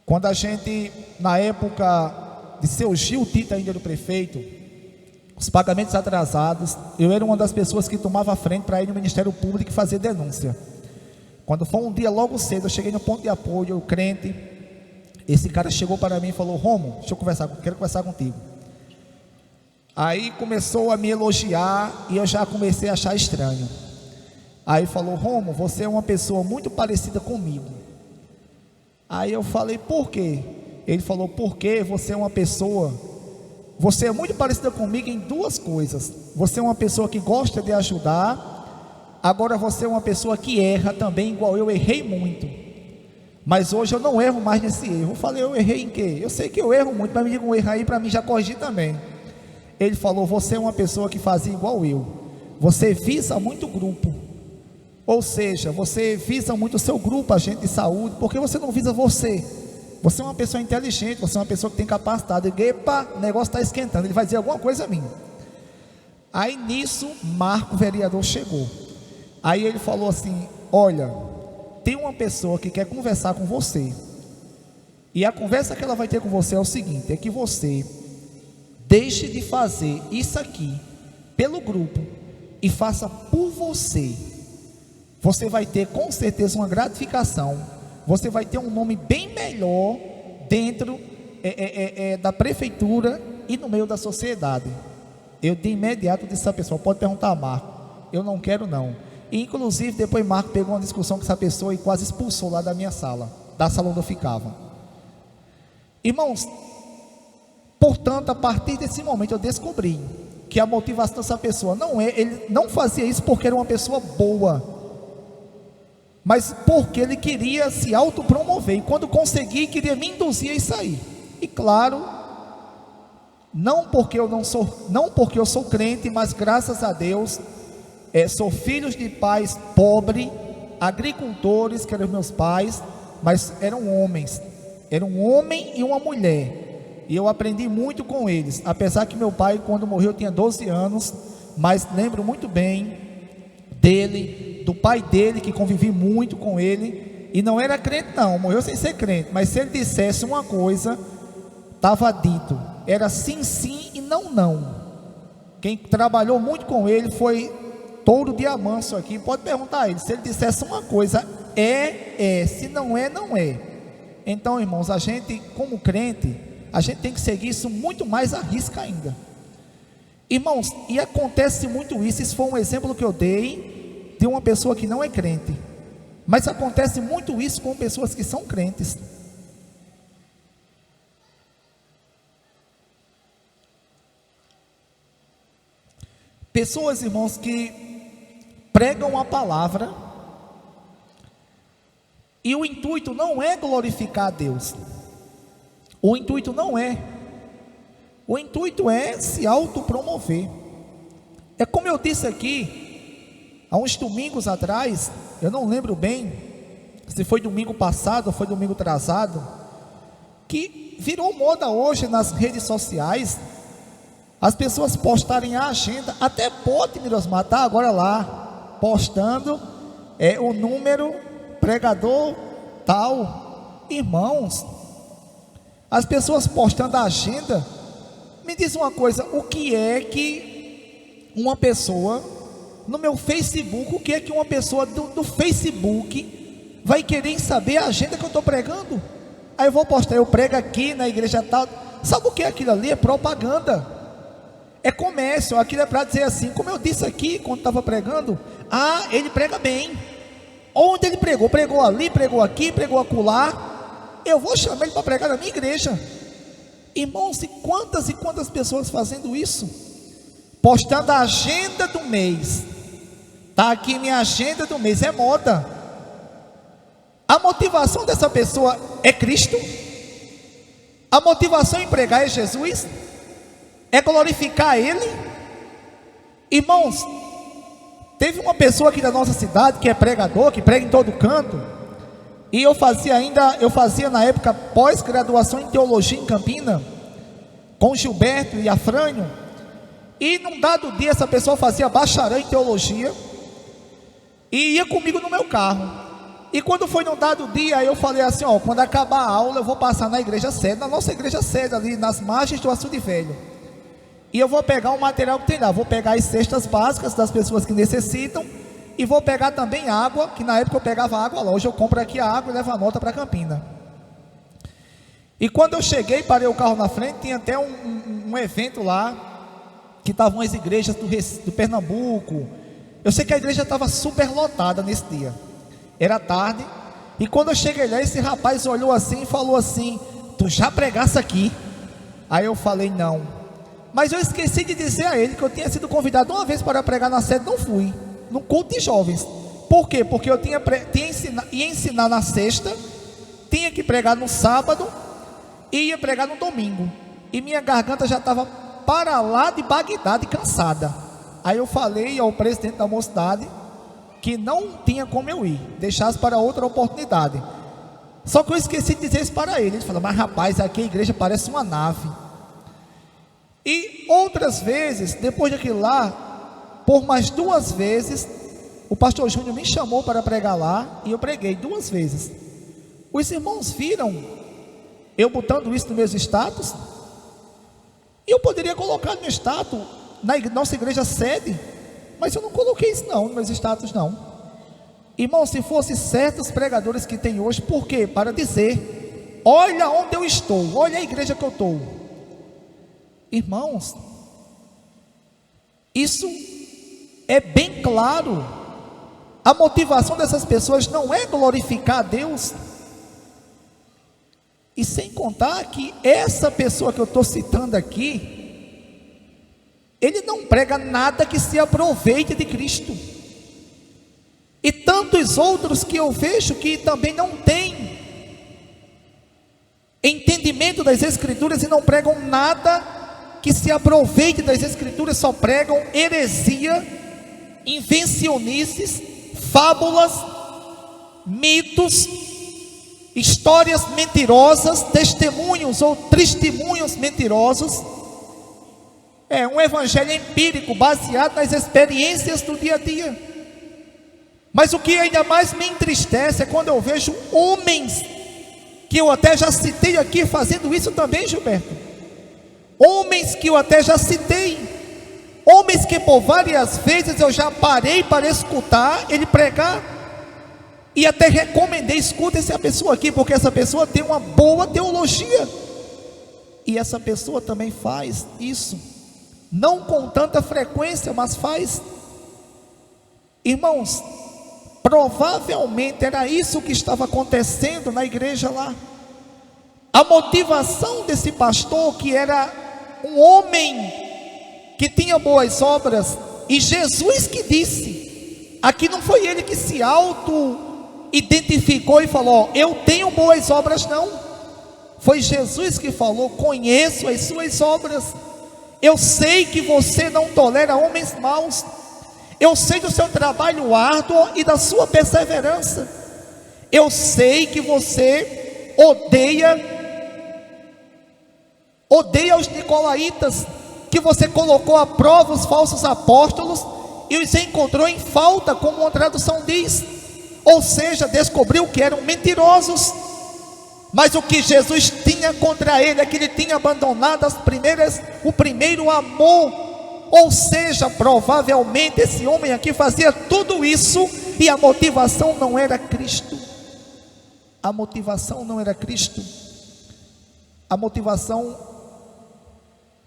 Quando a gente, na época de seu Gil Tita ainda era o prefeito, os pagamentos atrasados, eu era uma das pessoas que tomava a frente para ir no Ministério Público e fazer denúncia. Quando foi um dia logo cedo, eu cheguei no ponto de apoio, o crente, esse cara chegou para mim e falou: Romo, quero conversar contigo. Aí começou a me elogiar e eu já comecei a achar estranho. Aí falou: Romo, você é uma pessoa muito parecida comigo. Aí eu falei: por quê? Ele falou: porque você é uma pessoa, você é muito parecida comigo em duas coisas. Você é uma pessoa que gosta de ajudar. Agora você é uma pessoa que erra também, igual eu errei muito. Mas hoje eu não erro mais nesse erro. Eu falei: eu errei em quê? Eu sei que eu erro muito, mas me diga um erro aí para mim já corrigir também. Ele falou: você é uma pessoa que fazia igual eu. Você visa muito grupo. Ou seja, você visa muito o seu grupo, agente de saúde, porque você não visa você. Você é uma pessoa inteligente, você é uma pessoa que tem capacidade. Epa, o negócio está esquentando, ele vai dizer alguma coisa a mim. Aí nisso, Marco, vereador, chegou. Aí ele falou assim: olha, tem uma pessoa que quer conversar com você. E a conversa que ela vai ter com você é o seguinte: é que você deixe de fazer isso aqui pelo grupo e faça por você. Você vai ter com certeza uma gratificação. Você vai ter um nome bem melhor dentro da prefeitura e no meio da sociedade. Eu de imediato disse a pessoa: pode perguntar a Marco, eu não quero não. E, inclusive depois Marco pegou uma discussão com essa pessoa e quase expulsou lá da minha sala, da sala onde eu ficava. Irmãos, portanto, a partir desse momento eu descobri que a motivação dessa pessoa ele não fazia isso porque era uma pessoa boa, mas porque ele queria se autopromover, e quando conseguir, queria me induzir a isso aí. E claro, não porque eu sou crente, mas graças a Deus, sou filho de pais pobres, agricultores, que eram meus pais, mas eram homens, era um homem e uma mulher, e eu aprendi muito com eles, apesar que meu pai, quando morreu, tinha 12 anos, mas lembro muito bem dele, do pai dele, que convivi muito com ele, e não era crente não, morreu sem ser crente, mas se ele dissesse uma coisa, estava dito, era sim, sim e não, não. Quem trabalhou muito com ele foi Touro de Amâncio aqui, pode perguntar a ele, se ele dissesse uma coisa, se não é, não é. Então, irmãos, a gente, como crente, a gente tem que seguir isso muito mais à risca ainda. Irmãos, e acontece muito isso foi um exemplo que eu dei de uma pessoa que não é crente, mas acontece muito isso com pessoas que são crentes. Pessoas, irmãos, que pregam a palavra e o intuito não é glorificar a Deus. O intuito não é. O intuito é se autopromover. É como eu disse aqui, há uns domingos atrás, eu não lembro bem se foi domingo passado ou foi domingo atrasado, que virou moda hoje nas redes sociais, as pessoas postarem a agenda, até pode Mirosmar, tá agora lá, postando o número, pregador tal. Irmãos, as pessoas postando a agenda, me diz uma coisa, o que é que uma pessoa, no meu Facebook, o que é que uma pessoa do Facebook vai querer saber a agenda que eu estou pregando? Aí eu vou postar, eu prego aqui na igreja tal, sabe o que é aquilo ali? É propaganda. É comércio, aquilo é para dizer assim, como eu disse aqui, quando estava pregando, ele prega bem, onde ele pregou? Pregou ali, pregou aqui, pregou acolá, eu vou chamar ele para pregar na minha igreja. Irmãos, e quantas pessoas fazendo isso? Postando a agenda do mês, está aqui minha agenda do mês, é moda. A motivação dessa pessoa é Cristo? A motivação em pregar é Jesus? É glorificar Ele? Irmãos, Teve uma pessoa aqui da nossa cidade que é pregador, que prega em todo canto, e eu fazia na época pós-graduação em teologia em Campina, com Gilberto e Afrânio, e num dado dia essa pessoa fazia bacharel em teologia, e ia comigo no meu carro, e quando foi num dado dia, eu falei assim, quando acabar a aula eu vou passar na igreja sede, na nossa igreja sede ali, nas margens do Açude Velho, e eu vou pegar o material que tem lá, vou pegar as cestas básicas das pessoas que necessitam, e vou pegar também água, que na época eu pegava água lá, hoje eu compro aqui a água e levo a nota para Campina. E quando eu cheguei, parei o carro na frente, tinha até um evento lá, que estavam as igrejas do Pernambuco. Eu sei que a igreja estava super lotada nesse dia, era tarde, e quando eu cheguei lá, esse rapaz olhou assim e falou assim, tu já pregasse aqui? Aí eu falei, não. Mas eu esqueci de dizer a ele que eu tinha sido convidado uma vez para pregar na sede, não fui, no culto de jovens. Por quê? Porque eu ia ensinar na sexta, tinha que pregar no sábado e ia pregar no domingo. E minha garganta já estava para lá de Bagdá, de cansada. Aí eu falei ao presidente da mocidade que não tinha como eu ir, deixasse para outra oportunidade. Só que eu esqueci de dizer isso para ele. Ele falou, mas rapaz, aqui a igreja parece uma nave. E outras vezes, depois daquilo lá, por mais 2 vezes, o pastor Júnior me chamou para pregar lá, e eu preguei 2 vezes. Os irmãos viram eu botando isso nos meus status, e eu poderia colocar no meu status, na nossa igreja sede, mas eu não coloquei isso não, nos meus status não. Irmão, se fosse certos pregadores que tem hoje, por quê? Para dizer, olha onde eu estou, olha a igreja que eu estou. Irmãos, isso é bem claro. A motivação dessas pessoas não é glorificar a Deus. E sem contar que essa pessoa que eu estou citando aqui, ele não prega nada que se aproveite de Cristo. E tantos outros que eu vejo que também não têm entendimento das Escrituras e não pregam nada que se aproveite das Escrituras, só pregam heresia, invencionices, fábulas, mitos, histórias mentirosas, testemunhos ou testemunhos mentirosos. É um evangelho empírico, baseado nas experiências do dia a dia. Mas o que ainda mais me entristece é quando eu vejo homens, que eu até já citei aqui, fazendo isso também, Gilberto. Homens que eu até já citei, homens que por várias vezes eu já parei para escutar ele pregar, e até recomendei, escuta essa pessoa aqui, porque essa pessoa tem uma boa teologia, e essa pessoa também faz isso, não com tanta frequência, mas faz. Irmãos, provavelmente era isso que estava acontecendo na igreja lá. A motivação desse pastor, que era um homem que tinha boas obras, e Jesus que disse, aqui não foi ele que se auto-identificou e falou, eu tenho boas obras, não. Foi Jesus que falou, conheço as suas obras, eu sei que você não tolera homens maus, eu sei do seu trabalho árduo e da sua perseverança, eu sei que você odeia os nicolaítas, que você colocou à prova os falsos apóstolos e os encontrou em falta, como uma tradução diz, ou seja, descobriu que eram mentirosos. Mas o que Jesus tinha contra ele é que ele tinha abandonado o primeiro amor. Ou seja, provavelmente esse homem aqui fazia tudo isso e a motivação não era Cristo. A motivação não era Cristo. A motivação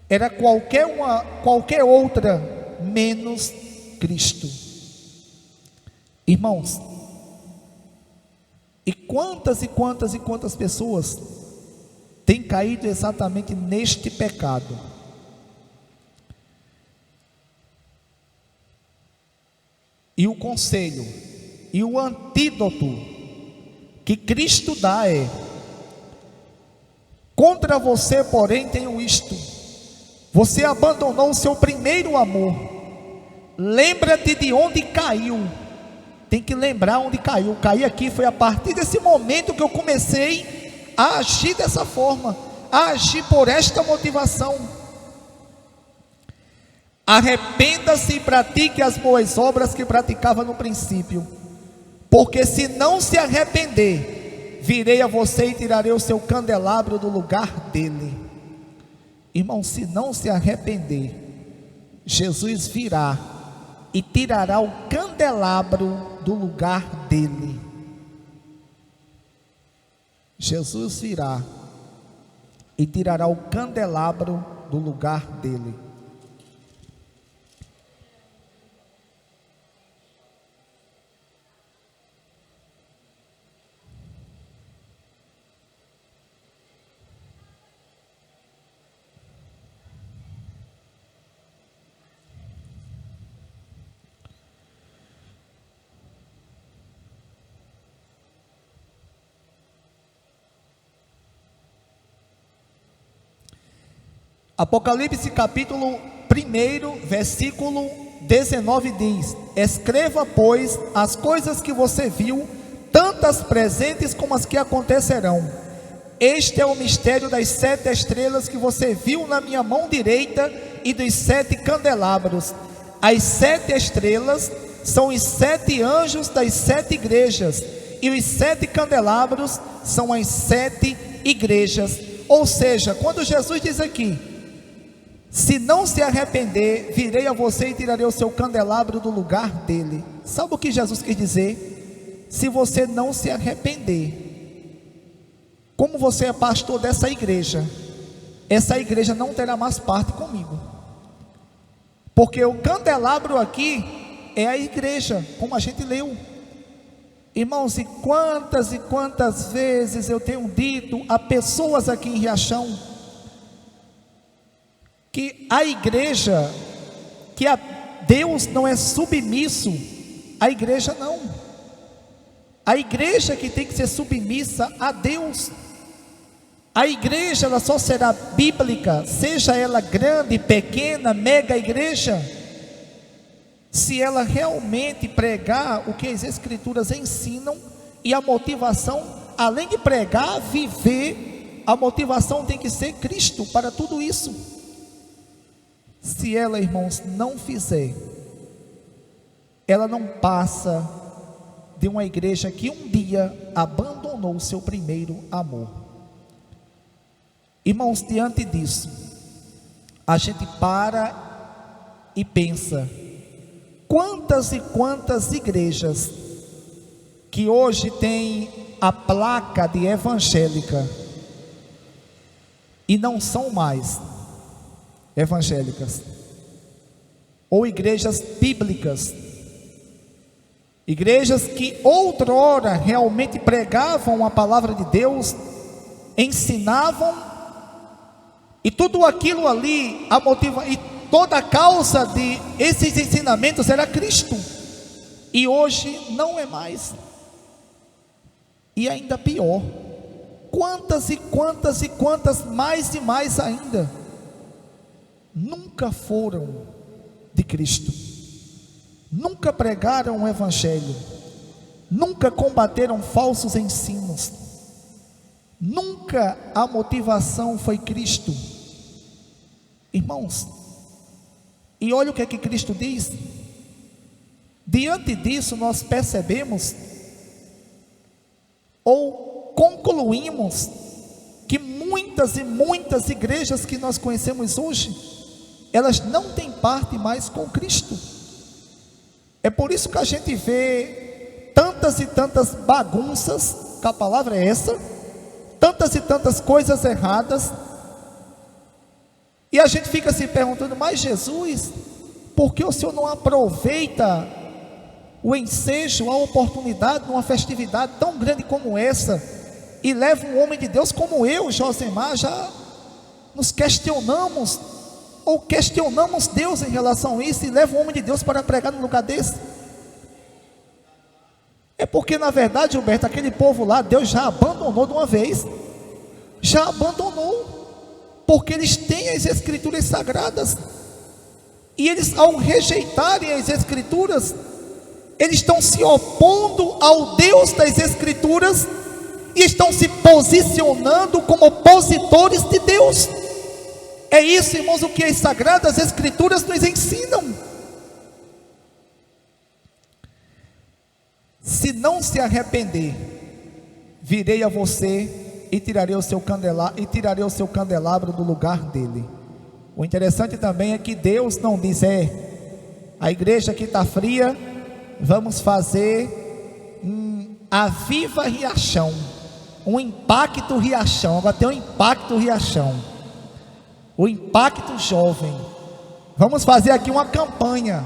era qualquer outra menos Cristo. Irmãos, e quantas pessoas têm caído exatamente neste pecado? E o conselho e o antídoto que Cristo dá é: contra você, porém, tenho isto: você abandonou o seu primeiro amor. lembra-te de onde caiu. Tem que lembrar onde caiu. Cair aqui foi a partir desse momento que eu comecei a agir dessa forma, a agir por esta motivação. Arrependa-se e pratique as boas obras que praticava no princípio, porque se não se arrepender, virei a você e tirarei o seu candelabro do lugar dele. Irmão, se não se arrepender, Jesus virá e tirará o candelabro do lugar dele. Jesus virá e tirará o candelabro do lugar dele. Apocalipse capítulo 1, versículo 19 diz: escreva, pois, as coisas que você viu, tantas presentes como as que acontecerão. Este é o mistério das 7 estrelas que você viu na minha mão direita e dos 7 candelabros. As 7 estrelas são os 7 anjos das 7 igrejas, e os 7 candelabros são as 7 igrejas. Ou seja, quando Jesus diz aqui: se não se arrepender, virei a você e tirarei o seu candelabro do lugar dele. Sabe o que Jesus quis dizer? Se você não se arrepender, como você é pastor dessa igreja, essa igreja não terá mais parte comigo. Porque o candelabro aqui é a igreja, como a gente leu. Irmãos, e quantas vezes eu tenho dito a pessoas aqui em Riachão que a igreja, que a Deus não é submisso, a igreja não. A igreja que tem que ser submissa a Deus. A igreja ela só será bíblica, seja ela grande, pequena, mega igreja, se ela realmente pregar o que as escrituras ensinam, e a motivação, além de pregar, viver, a motivação tem que ser Cristo para tudo isso. Se ela, irmãos, não fizer, ela não passa de uma igreja que um dia abandonou o seu primeiro amor. Irmãos, diante disso, a gente para e pensa: quantas e quantas igrejas que hoje têm a placa de evangélica e não são mais evangélicas, ou igrejas bíblicas, igrejas que outrora realmente pregavam a palavra de Deus, ensinavam, e tudo aquilo ali, e toda a causa de esses ensinamentos era Cristo, e hoje não é mais. E ainda pior, quantas e quantas mais e mais ainda nunca foram de Cristo, nunca pregaram o evangelho, nunca combateram falsos ensinos, nunca a motivação foi Cristo. Irmãos, e olha o que é que Cristo diz. Diante disso nós percebemos ou concluímos que muitas e muitas igrejas que nós conhecemos hoje, elas não têm parte mais com Cristo. É por isso que a gente vê tantas e tantas bagunças, que a palavra é essa, tantas e tantas coisas erradas, e a gente fica se perguntando: mas Jesus, por que o Senhor não aproveita o ensejo, a oportunidade, numa festividade tão grande como essa, e leva um homem de Deus como eu, Josemar? Já nos questionamos, ou questionamos Deus em relação a isso, e leva um homem de Deus para pregar num lugar desse? É porque na verdade, Gilberto, aquele povo lá, Deus já abandonou de uma vez, já abandonou, porque eles têm as escrituras sagradas, E eles, ao rejeitarem as Escrituras, eles estão se opondo ao Deus das Escrituras e estão se posicionando como opositores de Deus. É isso, irmãos, o que as Sagradas Escrituras nos ensinam. Se não se arrepender, virei a você e tirarei o seu candelabro do lugar dele. O interessante também é que Deus não diz, a igreja aqui está fria, vamos fazer aviva Riachão, um impacto Riachão, vai ter um impacto Riachão, o impacto jovem, vamos fazer aqui uma campanha,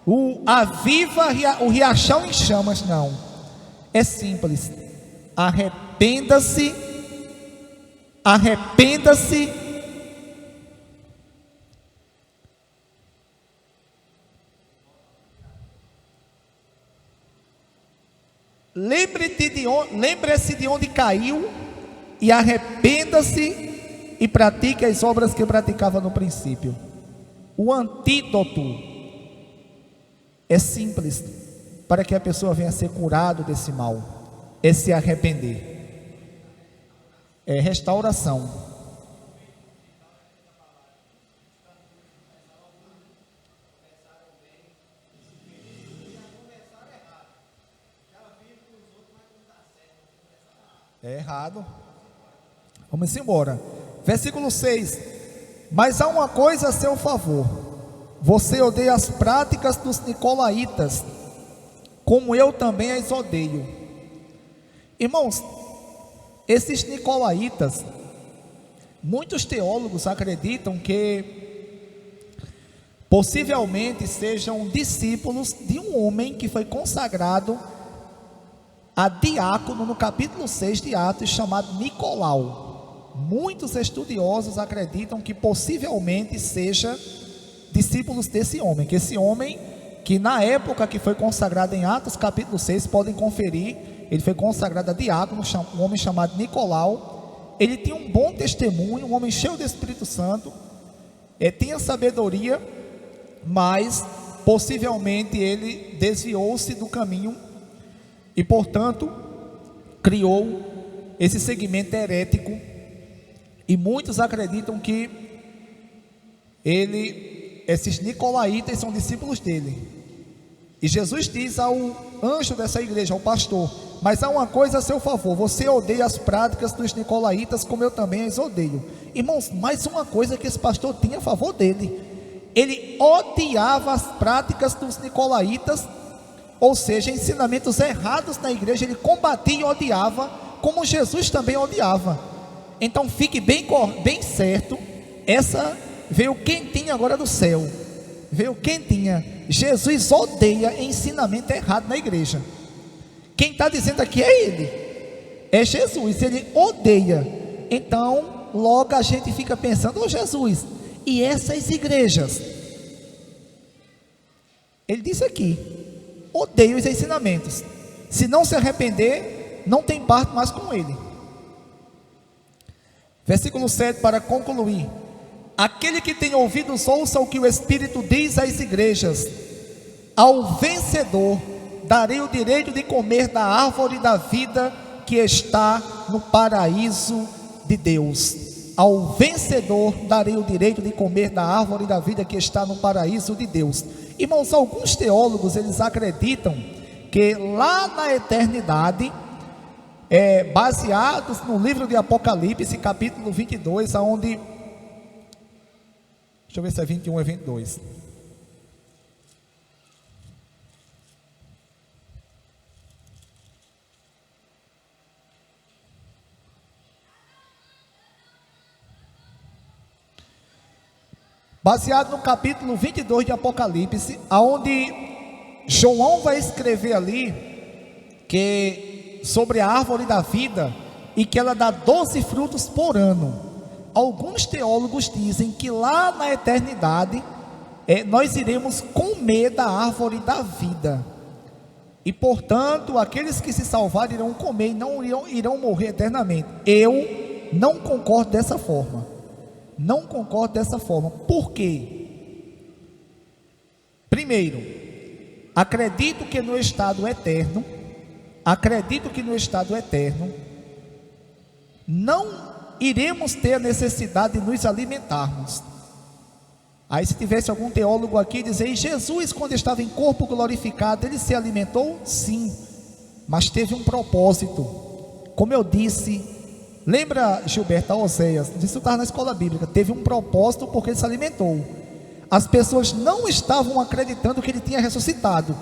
o aviva o Riachão em chamas. Não, é simples, arrependa-se, lembre-se de onde caiu e arrependa-se e pratique as obras que praticava no princípio. O antídoto é simples para que a pessoa venha a ser curado desse mal, é se arrepender, é restauração. É errado. Vamos embora. Versículo 6. Mas há uma coisa a seu favor: você odeia as práticas dos nicolaítas, como eu também as odeio. Irmãos, esses nicolaítas, muitos teólogos acreditam que possivelmente sejam discípulos de um homem que foi consagrado a diácono no capítulo 6 de Atos, chamado Nicolau. Muitos estudiosos acreditam que possivelmente seja discípulos desse homem, que esse homem, que na época que foi consagrado em Atos capítulo 6, podem conferir, ele foi consagrado a diácono, um homem chamado Nicolau. Ele tinha um bom testemunho, um homem cheio do Espírito Santo, tinha sabedoria, mas possivelmente ele desviou-se do caminho e, portanto, criou esse segmento herético, e muitos acreditam que esses nicolaítas são discípulos dele. E Jesus diz ao anjo dessa igreja, ao pastor: mas há uma coisa a seu favor, você odeia as práticas dos nicolaítas, como eu também as odeio. Irmãos, mais uma coisa que esse pastor tinha a favor dele: ele odiava as práticas dos nicolaítas, ou seja, ensinamentos errados na igreja. Ele combatia e odiava, como Jesus também odiava. Então fique bem certo, essa veio quentinha agora do céu, veio quentinha. Jesus odeia ensinamento errado na igreja. Quem está dizendo aqui é ele, é Jesus, ele odeia. Então logo a gente fica pensando: ô Jesus, e essas igrejas? Ele disse aqui: odeia os ensinamentos. Se não se arrepender, não tem parte mais com ele. Versículo 7, para concluir: aquele que tem ouvidos, ouça o que o Espírito diz às igrejas. Ao vencedor darei o direito de comer da árvore da vida que está no paraíso de Deus. Ao vencedor darei o direito de comer da árvore da vida que está no paraíso de Deus. Irmãos, alguns teólogos, eles acreditam que lá na eternidade, baseados no livro de Apocalipse, capítulo 22, aonde, deixa eu ver se é 21 ou 22. Baseado no capítulo 22 de Apocalipse, aonde João vai escrever ali que sobre a árvore da vida, e que ela dá 12 frutos por ano. Alguns teólogos dizem que lá na eternidade nós iremos comer da árvore da vida, e portanto aqueles que se salvarem irão comer e não irão morrer eternamente. Eu não concordo dessa forma. Não concordo dessa forma. Por quê? Primeiro, acredito que no estado eterno, não iremos ter a necessidade de nos alimentarmos. Aí se tivesse algum teólogo aqui dizer, e Jesus quando estava em corpo glorificado, ele se alimentou? Sim, mas teve um propósito. Como eu disse, lembra Gilberto, Oséias, não sei se estava na escola bíblica, teve um propósito porque ele se alimentou. As pessoas não estavam acreditando que ele tinha ressuscitado,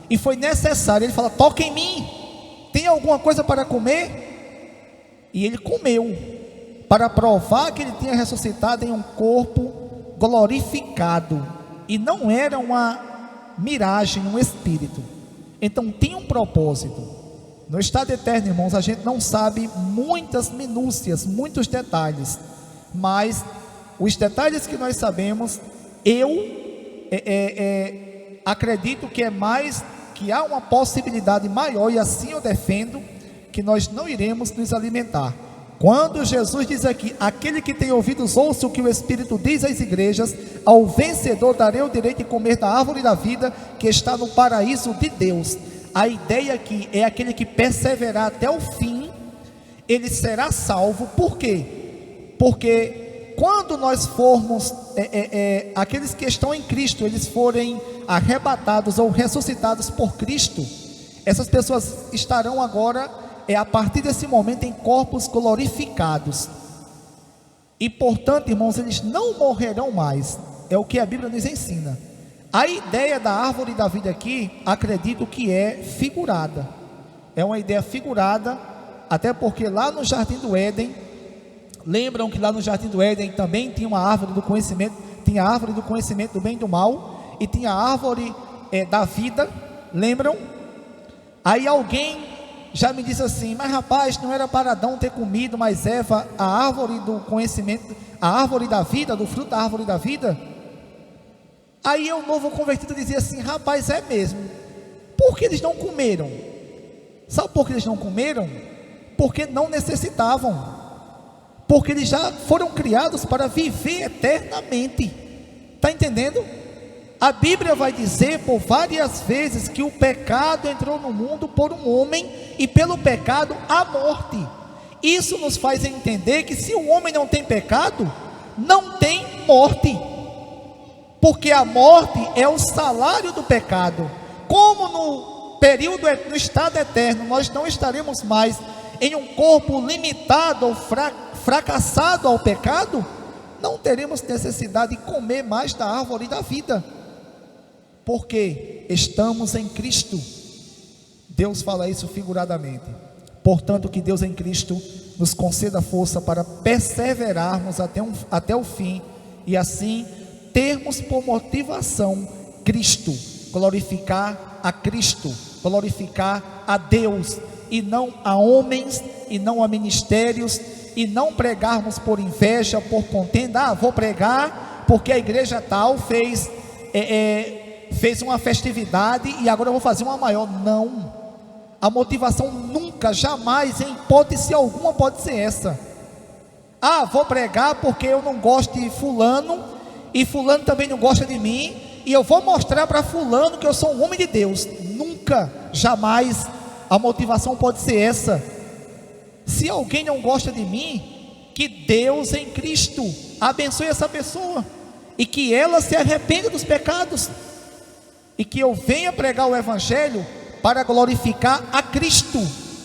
e foi necessário, ele fala, toca em mim, tem alguma coisa para comer? E ele comeu, para provar que ele tinha ressuscitado em um corpo glorificado, e não era uma miragem, um espírito. Então tinha um propósito. No estado eterno, irmãos, a gente não sabe muitas minúcias, muitos detalhes, mas os detalhes que nós sabemos, eu acredito que é mais, que há uma possibilidade maior, e assim eu defendo, que nós não iremos nos alimentar. Quando Jesus diz aqui, aquele que tem ouvidos ouça o que o Espírito diz às igrejas, ao vencedor darei o direito de comer da árvore da vida que está no paraíso de Deus. A ideia aqui é aquele que perseverar até o fim, ele será salvo. Por quê? Porque quando nós formos, aqueles que estão em Cristo, eles forem arrebatados ou ressuscitados por Cristo, essas pessoas estarão agora, a partir desse momento, em corpos glorificados, e portanto, irmãos, eles não morrerão mais. É o que a Bíblia nos ensina. A ideia da árvore da vida aqui, acredito que é figurada, é uma ideia figurada, até porque lá no Jardim do Éden, lembram que lá no Jardim do Éden também tinha uma árvore do conhecimento, tinha a árvore do conhecimento do bem e do mal, e tinha a árvore da vida, lembram? Aí alguém já me disse assim, mas rapaz, não era para Adão ter comido, mas Eva, a árvore do conhecimento, a árvore da vida, do fruto da árvore da vida? Aí eu, novo convertido, dizia assim, rapaz, é mesmo. Por que eles não comeram? Sabe por que eles não comeram? Porque não necessitavam, porque eles já foram criados para viver eternamente. Está entendendo? A Bíblia vai dizer por várias vezes que o pecado entrou no mundo por um homem, e pelo pecado a morte. Isso nos faz entender que se o homem não tem pecado, não tem morte, porque a morte é o salário do pecado. Como no período, no estado eterno, nós não estaremos mais em um corpo limitado ou fracassado ao pecado, não teremos necessidade de comer mais da árvore da vida, porque estamos em Cristo. Deus fala isso figuradamente. Portanto, que Deus em Cristo nos conceda força para perseverarmos até o fim, e assim termos por motivação Cristo, glorificar a Cristo, glorificar a Deus, e não a homens, e não a ministérios, e não pregarmos por inveja, por contenda. Vou pregar porque a igreja tal fez uma festividade e agora eu vou fazer uma maior. Não, a motivação nunca, jamais, em hipótese alguma pode ser essa. Vou pregar porque eu não gosto de fulano, e fulano também não gosta de mim, e eu vou mostrar para fulano que eu sou um homem de Deus. Nunca, jamais a motivação pode ser essa. Se alguém não gosta de mim, que Deus em Cristo abençoe essa pessoa, e que ela se arrependa dos pecados, e que eu venha pregar o Evangelho para glorificar a Cristo,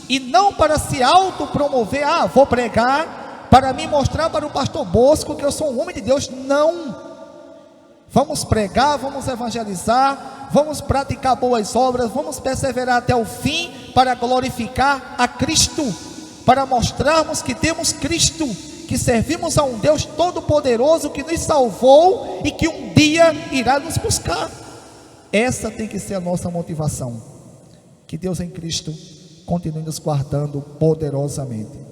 e não para se autopromover. Vou pregar para me mostrar para o pastor Bosco que eu sou um homem de Deus. Não, vamos pregar, vamos evangelizar, vamos praticar boas obras, vamos perseverar até o fim para glorificar a Cristo, para mostrarmos que temos Cristo, que servimos a um Deus todo-poderoso que nos salvou e que um dia irá nos buscar. Essa tem que ser a nossa motivação. Que Deus em Cristo continue nos guardando poderosamente.